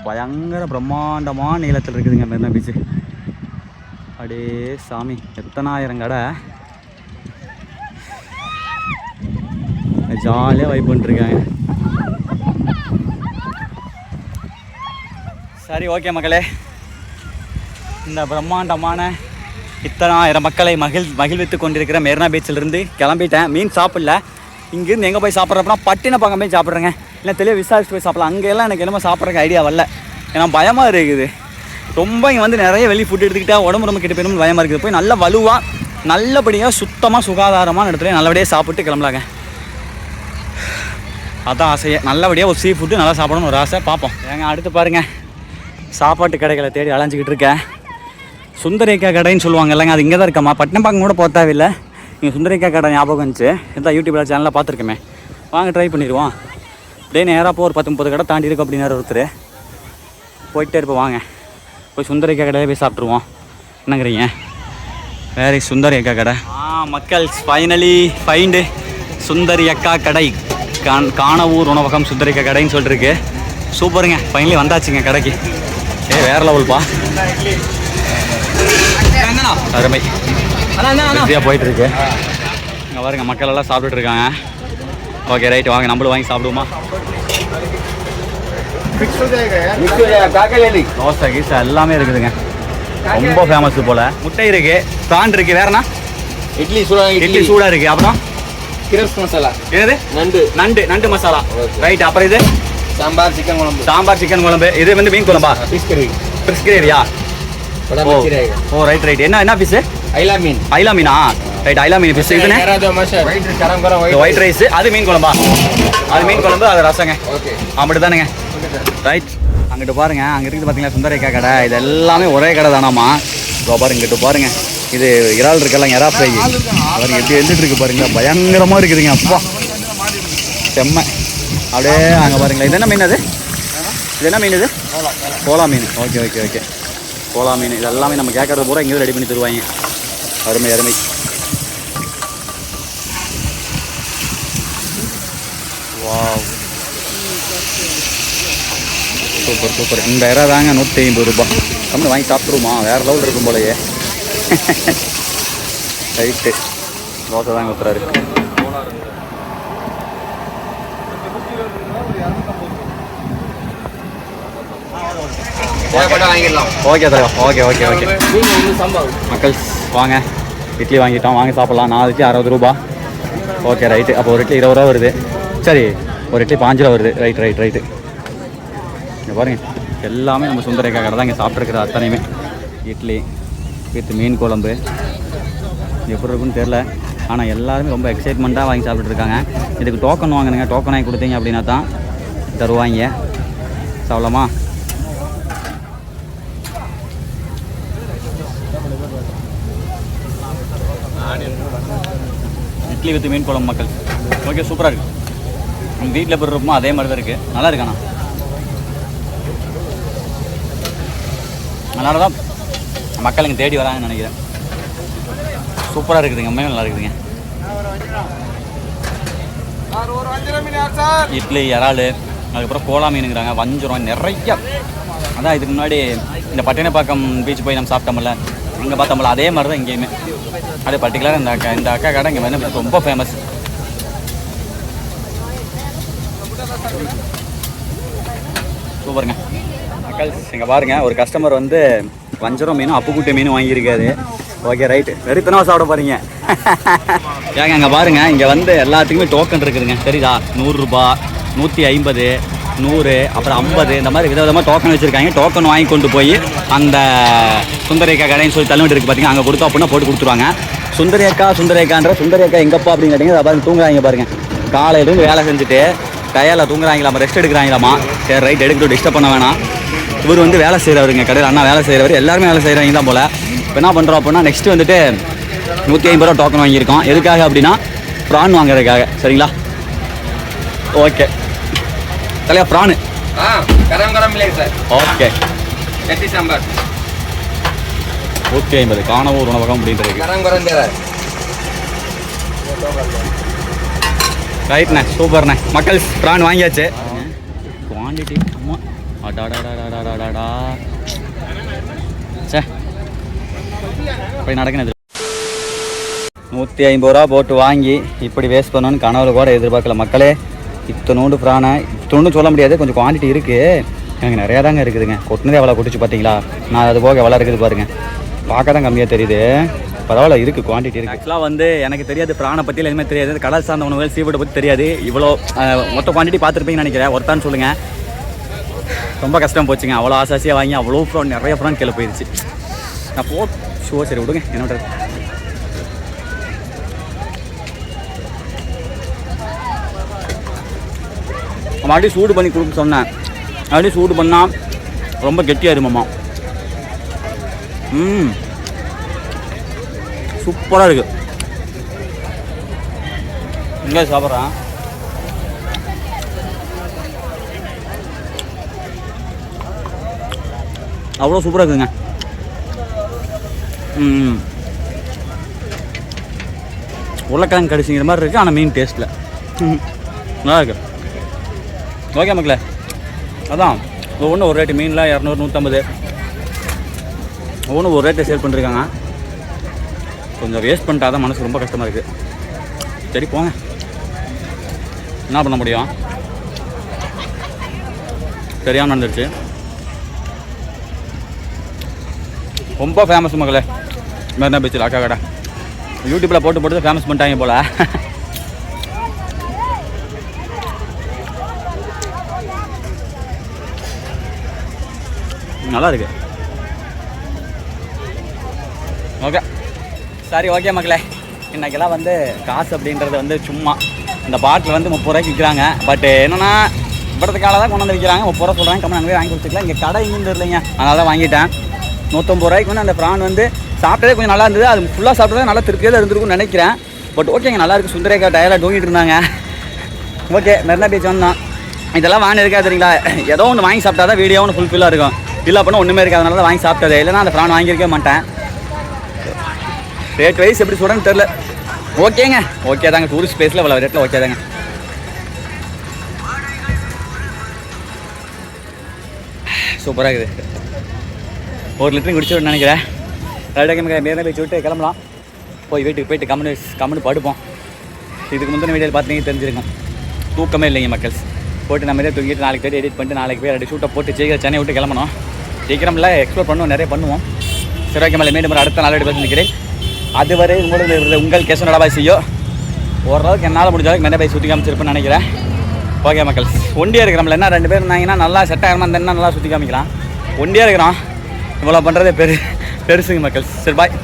பயங்கர பிரம்மாண்டமான நீளத்தில் இருக்குதுங்க மெரினா பீச்சு. அப்படியே சாமி எத்தனாயிரம் கடை ஜாலியாக வைப் பண்ணிட்டுருக்காங்க. சரி ஓகே மக்களே, இந்த பிரம்மாண்டமான இத்தனாயிரம் மக்களை மகிழ்வித்து கொண்டிருக்கிற மெரினா பீச்சிலிருந்து கிளம்பிட்டேன். மீன் சாப்பிடல. இங்கேருந்து எங்கே போய் சாப்பிட்றப்பனா பட்டினப்பாக்கம் போய் சாப்பிட்றேங்க, இல்லை தெளிவாக விசாரிச்சு போய் சாப்பிடலாம். அங்கெல்லாம் எனக்கு என்னமோ சாப்பிட்றதுக்கு ஐடியா வரல, ஏன்னா பயமாக இருக்குது ரொம்ப. இங்கே வந்து நிறைய வெளி ஃபுட் எடுத்துக்கிட்டால் உடம்பு ரொம்ப கெட்டு போயிடும் பயமாக இருக்குது. போய் நல்ல வலுவாக நல்லபடியாக சுத்தமாக சுகாதாரமான இடத்துல நல்லபடியாக சாப்பிட்டு கிளம்பலாங்க. அதான் ஆசையே, நல்லபடியாக ஒரு சீ ஃபுட்டு நல்லா சாப்பிடணும்னு ஒரு ஆசை. பார்ப்போம் ஏங்க. அடுத்து பாருங்கள் சாப்பாட்டு கடைகளை தேடி அலைஞ்சிக்கிட்டு இருக்கேன். சுந்தரிக்கா கடைன்னு சொல்லுவாங்க இல்லைங்க, அது இங்கே தான் இருக்கம்மா. பட்டினப்பாக்கம் கூட போக தேவையில்லை. நீங்கள் சுந்தரிக்கா கடை ஞாபகம் இருந்துச்சு. இதான் யூடியூப்பில் சேனலில் பார்த்துருக்கேமே. வாங்க ட்ரை பண்ணிடுவோம். அப்படியே நேராக போ, ஒரு 10-30 கடை தாண்டி இருக்கும் அப்படின்னாரு ஒருத்தர். போயிட்டே இருப்போம். வாங்க போய் சுந்தரிக்கா கடையே போய் சாப்பிட்ருவோம். என்னங்கிறீங்க? வேறு சுந்தரி அக்கா கடை. மக்கள் ஃபைனலி ஃபைண்டு சுந்தரி அக்கா கடை. காணவூர் உணவகம் சுந்தரிக்கா கடைன்னு சொல்லிட்டுருக்கு. சூப்பருங்க, ஃபைனலி வந்தாச்சுங்க கடைக்கு. வேறு லெவல்ப்பா, அருமை. பிஸியாக போயிட்டுருக்கு. இங்கே பாருங்க மக்கள் எல்லாம் சாப்பிட்டுட்டு இருக்காங்க. ஓகே ரைட், வாங்க நம்மளும் வாங்கி சாப்பிடுவோமா. தோசை கீசை எல்லாமே இருக்குதுங்க, ரொம்ப ஃபேமஸ் போல். முட்டை இருக்குது, ப்ரான் இருக்குது, வேறண்ணா இட்லி சூடாக இருக்குது. அப்புறம் கிரப்ஸ் மசாலா. என்னது? நண்டு மசாலா. ரைட். அப்புறம் இது சாம்பார் சிக்கன் குழம்பு. இது வந்து மீன் குழம்பா? ஃபிஷ் கிரேவியா? ஓ ரைட். என்ன ஃபிஷ்? ஐலா மீனா? ரைட், ஐலா மீன் ஃபிஷ். இது ஒயிட் ரைஸ். அது மீன் குழம்பா? அது மீன் குழம்பு, அது ரசங்க. அப்படி தானுங்க. ரைட். அங்கிட்டு பாருங்க, அங்கே இருக்குது பார்த்தீங்களா சுந்தரிக்கா கடை. இது எல்லாமே ஒரே கடை தானாமா. பாருங்க இங்கிட்டு பாருங்க, இது இறால் இருக்குல்ல, இறா ஃப்ரை. பாருங்க எப்படி எழுதிட்டு இருக்கு பாருங்க, பயங்கரமாக இருக்குதுங்க. அப்பா செம்ம. அப்படியே அங்கே பாருங்களேன். இது என்ன மீன்? இது என்ன மீன்? இது கோலா மீன். ஓகே கோலா மீன். இது எல்லாமே நம்ம கேட்கறது பூரா இங்கே ரெடி பண்ணி தருவாங்க. அருமை. Wow, super. இந்த இறா தாங்க 150 ரூபாய். கம்மி வாங்கி சாப்பிட்ருமா, வேறு லெவல் இருக்கும் போலயே. ரைட்டு, தோசை தாங்க ஊற்றுறாரு. ஓகே தலைவா, ஓகே. மக்கள் வாங்க, இட்லி வாங்கிட்டோம், வாங்க சாப்பிட்லாம். 4 இட்லி 60 ரூபா. Okay right. அப்போ ஒரு இட்லி 20 ரூபா வருது. சரி, ஒரு இட்லி 5 ரூபா வருது. ரைட்டு. இங்கே பாருங்கள், எல்லாமே நம்ம சுந்தரிக்கா கடை தான் இங்கே சாப்பிட்ருக்குறது. அத்தனையுமே இட்லி வித் மீன் குழம்பு. எப்படி இருக்குன்னு தெரில, ஆனால் எல்லாருமே ரொம்ப எக்ஸைட்மெண்ட்டாக வாங்கி சாப்பிட்டுருக்காங்க. இதுக்கு டோக்கன் வாங்கினுங்க. டோக்கன் வாங்கி கொடுத்தீங்க அப்படின்னா தான் தருவாங்க. சாப்பிடலாமா? இட்லி வித் மீன் குழம்பு மக்கள். ஓகே, சூப்பராக இருக்குது. நம்ம வீட்டில் எப்படி இருப்போமோ அதே மாதிரி தான் இருக்குது. நல்லா இருக்காண்ணா. அதனால தான் மக்கள் இங்கே தேடி வராங்கன்னு நினைக்கிறேன். சூப்பராக இருக்குதுங்க, உண்மையாக நல்லா இருக்குதுங்க. இட்லி, இறால், அதுக்கப்புறம் கோலா மீனுங்கிறாங்க, வஞ்சிரம் நிறைய. அதான் இதுக்கு முன்னாடி இந்த பட்டினப்பாக்கம் பீச் போய் நம்ம சாப்பிட்டோம்ல, அங்கே பார்த்தோம்ல அதே மாதிரி தான் இங்கேயுமே. அது பர்டிகுலராக இந்த அக்கா கடை இங்கே வந்து ரொம்ப ஃபேமஸ். சூப்பருங்க மக்கள். இங்கே பாருங்கள், ஒரு கஸ்டமர் வந்து வஞ்சரம் மீனும் அப்புக்குட்டை மீனும் வாங்கியிருக்காரு. ஓகே ரைட்டு, வெறித்தனமாக சாப்பிட போகிறீங்க. ஏங்க அங்கே பாருங்கள், இங்கே வந்து எல்லாத்துக்குமே டோக்கன் இருக்குதுங்க, தெரியுதா? 100 ரூபா, 150, 100, அப்புறம் 50, இந்த மாதிரி விதவிதமாக டோக்கன் வச்சுருக்காங்க. டோக்கன் வாங்கி கொண்டு போய் அந்த சுந்தரேக்கா கடைன்னு சொல்லி தள்ளுவண்டி இருக்குது பார்த்தீங்க, அங்கே கொடுத்தோம் அப்படின்னா போட்டு கொடுத்துருவாங்க. சுந்தரேக்கான்ற சுந்தரேக்கா எங்கப்பா அப்படின்னு கேட்டிங்க, பாருங்க தூங்குறாங்க பாருங்கள். காலையிலேருந்து வேலை செஞ்சுட்டு டயரில் தூங்குறாங்களாமா, ரெஸ்ட் எடுக்கிறாங்களாமா. சரி ரைட், எடுக்கட்டும், டிஸ்டர்ப் பண்ண வேணாம். இவர் வந்து வேலை செய்கிறவருங்க, கடையில் அண்ணா வேலை செய்கிறவர், எல்லாருமே வேலை செய்கிறவங்க தான் போல். இப்போ என்ன பண்ணுறோம் அப்படின்னா, நெக்ஸ்ட்டு வந்துட்டு 150 ரூபா டோக்கன் வாங்கியிருக்கோம். எதுக்காக அப்படின்னா ப்ரான் வாங்குறதுக்காக. சரிங்களா? ஓகே தலையா, ப்ரானு ஓகே 150 காணவூர் உணவகம் அப்படின்றது. ரைட்ண்ணே, சூப்பர்ண்ணே. மக்கள் ப்ரான் வாங்கியாச்சு. குவான்டிட்டி அம்மா அடாடாடாடாடாடா சே அப்படி நடக்குது. 150 ரூபா போட்டு வாங்கி இப்படி வேஸ்ட் பண்ணணும்னு கனவுல கூட எதிர்பார்க்கல மக்களே. இத்தனோண்டு ப்ரானை, இத்தனோண்டு சொல்ல முடியாது, கொஞ்சம் குவான்டிட்டி இருக்குது. எனக்கு நிறையா தாங்க இருக்குதுங்க. கொட்டினதே எவ்வளோ கொட்டிச்சு பார்த்தீங்களா? நான் அது போக எவ்வளோ இருக்குது பாருங்கள். பார்க்க தான் கம்மியாக தெரியுது, பரவாயில்ல இருக்குது, குவான்டிட்டி இருக்குது. ஆக்சுவலாக வந்து எனக்கு தெரியாது, ப்ரானை பற்றியில் எதுவுமே தெரியாது, கடல் சார்ந்த உணவுகள் சீஃபுட்டை பற்றி தெரியாது. இவ்வளோ மொத்த குவான்டிட்டி பார்த்துருப்பீங்கன்னு நினைக்கிறேன். ஒருத்தான்னு சொல்லுங்கள். ரொம்ப கஷ்டம் போச்சுங்க. அவ்வளோ ஆசாசியாக வாங்கி அவ்வளோ ப்ரான், நிறைய ப்ரான் கீழே போயிடுச்சு. நான் சரி விடுங்க, என்னோட மறுபடியும் சூடு பண்ணி கொடுக்க சொன்னேன். மறுபடியும் சூடு பண்ணால் ரொம்ப கெட்டியாயிருமாம்மா. சூப்பராக இருக்குது. இங்கே சாப்பிட்றேன். அவ்வளோ சூப்பராக இருக்குதுங்க. உருளைக்கிழங்கு கடிச்சிங்கிற மாதிரி இருக்குது, ஆனால் மீன் டேஸ்ட்டில் நல்லா இருக்குது. ஓகே மக்களே, அதான் ஒவ்வொன்றும் ஒரு ரேட்டு. மீனில் 200, 150 ஒவ்வொன்றும் ஒரு ரேட்டை சேல் பண்ணிருக்காங்க. கொஞ்சம் வேஸ்ட் பண்ணிட்டா தான் மனசு ரொம்ப கஷ்டமாக இருக்குது. சரி போங்க, என்ன பண்ண முடியும், சரியாக நடந்துருச்சு. ரொம்ப ஃபேமஸ் மக்களே மெரினா பீச்சில் அக்கா கடை. யூடியூப்பில் போட்டு ஃபேமஸ் பண்ணிட்டாங்க போல். நல்லா இருக்கு. ஓகே சரி, ஓகே மக்களே. இன்றைக்கெல்லாம் வந்து காசு அப்படின்றது வந்து சும்மா இந்த பாட்டில் வந்து 30 ரூபாய்க்கு விற்கிறாங்க. பட் என்னென்னா இப்படத்துக்கால தான் கொண்டு வந்து விற்கிறாங்க. 30 ரூபா சொல்கிறாங்க, கம்மி அங்கே வாங்கி கொடுத்துக்கலாம். இங்கே கடை இங்கே இல்லைங்க, அதனால தான் வாங்கிட்டேன். 150 ரூபாய்க்கு வந்து அந்த ப்ரான் வந்து சாப்பிட்டதே கொஞ்சம் நல்லா இருந்தது. அது ஃபுல்லாக சாப்பிட்டதே நல்லா திருப்தியாக இருந்திருக்கும்னு நினைக்கிறேன். பட் ஓகேங்க, நல்லாயிருக்கு. சுந்தரேக்கா டயராக தூங்கிட்டு இருந்தாங்க. ஓகே, மெரினா பீச் வந்தான். இதெல்லாம் வாங்கி இருக்கா தெரியுங்களா? ஏதோ ஒன்று வாங்கி சாப்பிட்டா தான் வீடியோ ஒன்று ஃபுல்ஃபில்லாக இருக்கும். இல்லை அப்படின்னா ஒன்றுமே இருக்குது, அதனால தான் வாங்கி சாப்பிட்டது. இல்லைன்னா அந்த ப்ரான் வாங்கியிருக்கவே மாட்டேன். ரேட் வைஸ் எப்படி சொல்கிறேன்னு தெரில. ஓகேங்க, ஓகே தாங்க. டூரிஸ்ட் பிளேஸில் இவ்வளோ ரேட்டில் ஓகே தாங்க. சூப்பராக இருக்குது. 1 லிட்டரும் குடிச்சுட்டு நினைக்கிறேன். ரைட்டாக மெரினா பீச் விட்டு கிளம்பலாம். போய் வீட்டுக்கு போயிட்டு கம்முன்னு படுப்போம். இதுக்கு முந்தின வீடியோவில் பார்த்தீங்கன்னா தெரிஞ்சிருக்கும், தூக்கமே இல்லைங்க மக்கள். போட்டு நம்ம இதே தூக்கிட்டு நாளைக்கு போய்ட்டு எடிட் பண்ணிட்டு நாளைக்கு போய் 2 ஷூட்டை போட்டு சீக்கிரம் சென்னை விட்டு கிளம்பணும். சீக்கிரமில் எக்ஸ்ப்ளோர் பண்ணுவோம், நிறைய பண்ணுவோம். சரி ஓகே மேலே மீண்டும் அடுத்த நாள் எடுத்து நிற்கிறேன். அதுவரை உங்கள் கேச நடவாய் செய்யோ. ஓரளவுக்கு என்னால் முடிஞ்ச அளவுக்கு மெரினா பீச் சுற்றி காமிச்சிருப்பேன்னு நினைக்கிறேன். ஓகே மக்கள், ஒண்டியாக இருக்கிறோம்ல, என்ன 2 பேர் இருந்தாங்கன்னா நல்லா செட் ஆகாமல் இருந்தால் நல்லா சுற்றி காமிக்கலாம். ஒண்டியாக இருக்கிறோம், இவ்வளோ பண்ணுறதே பெருசுங்க மக்கள். சரி பாய்.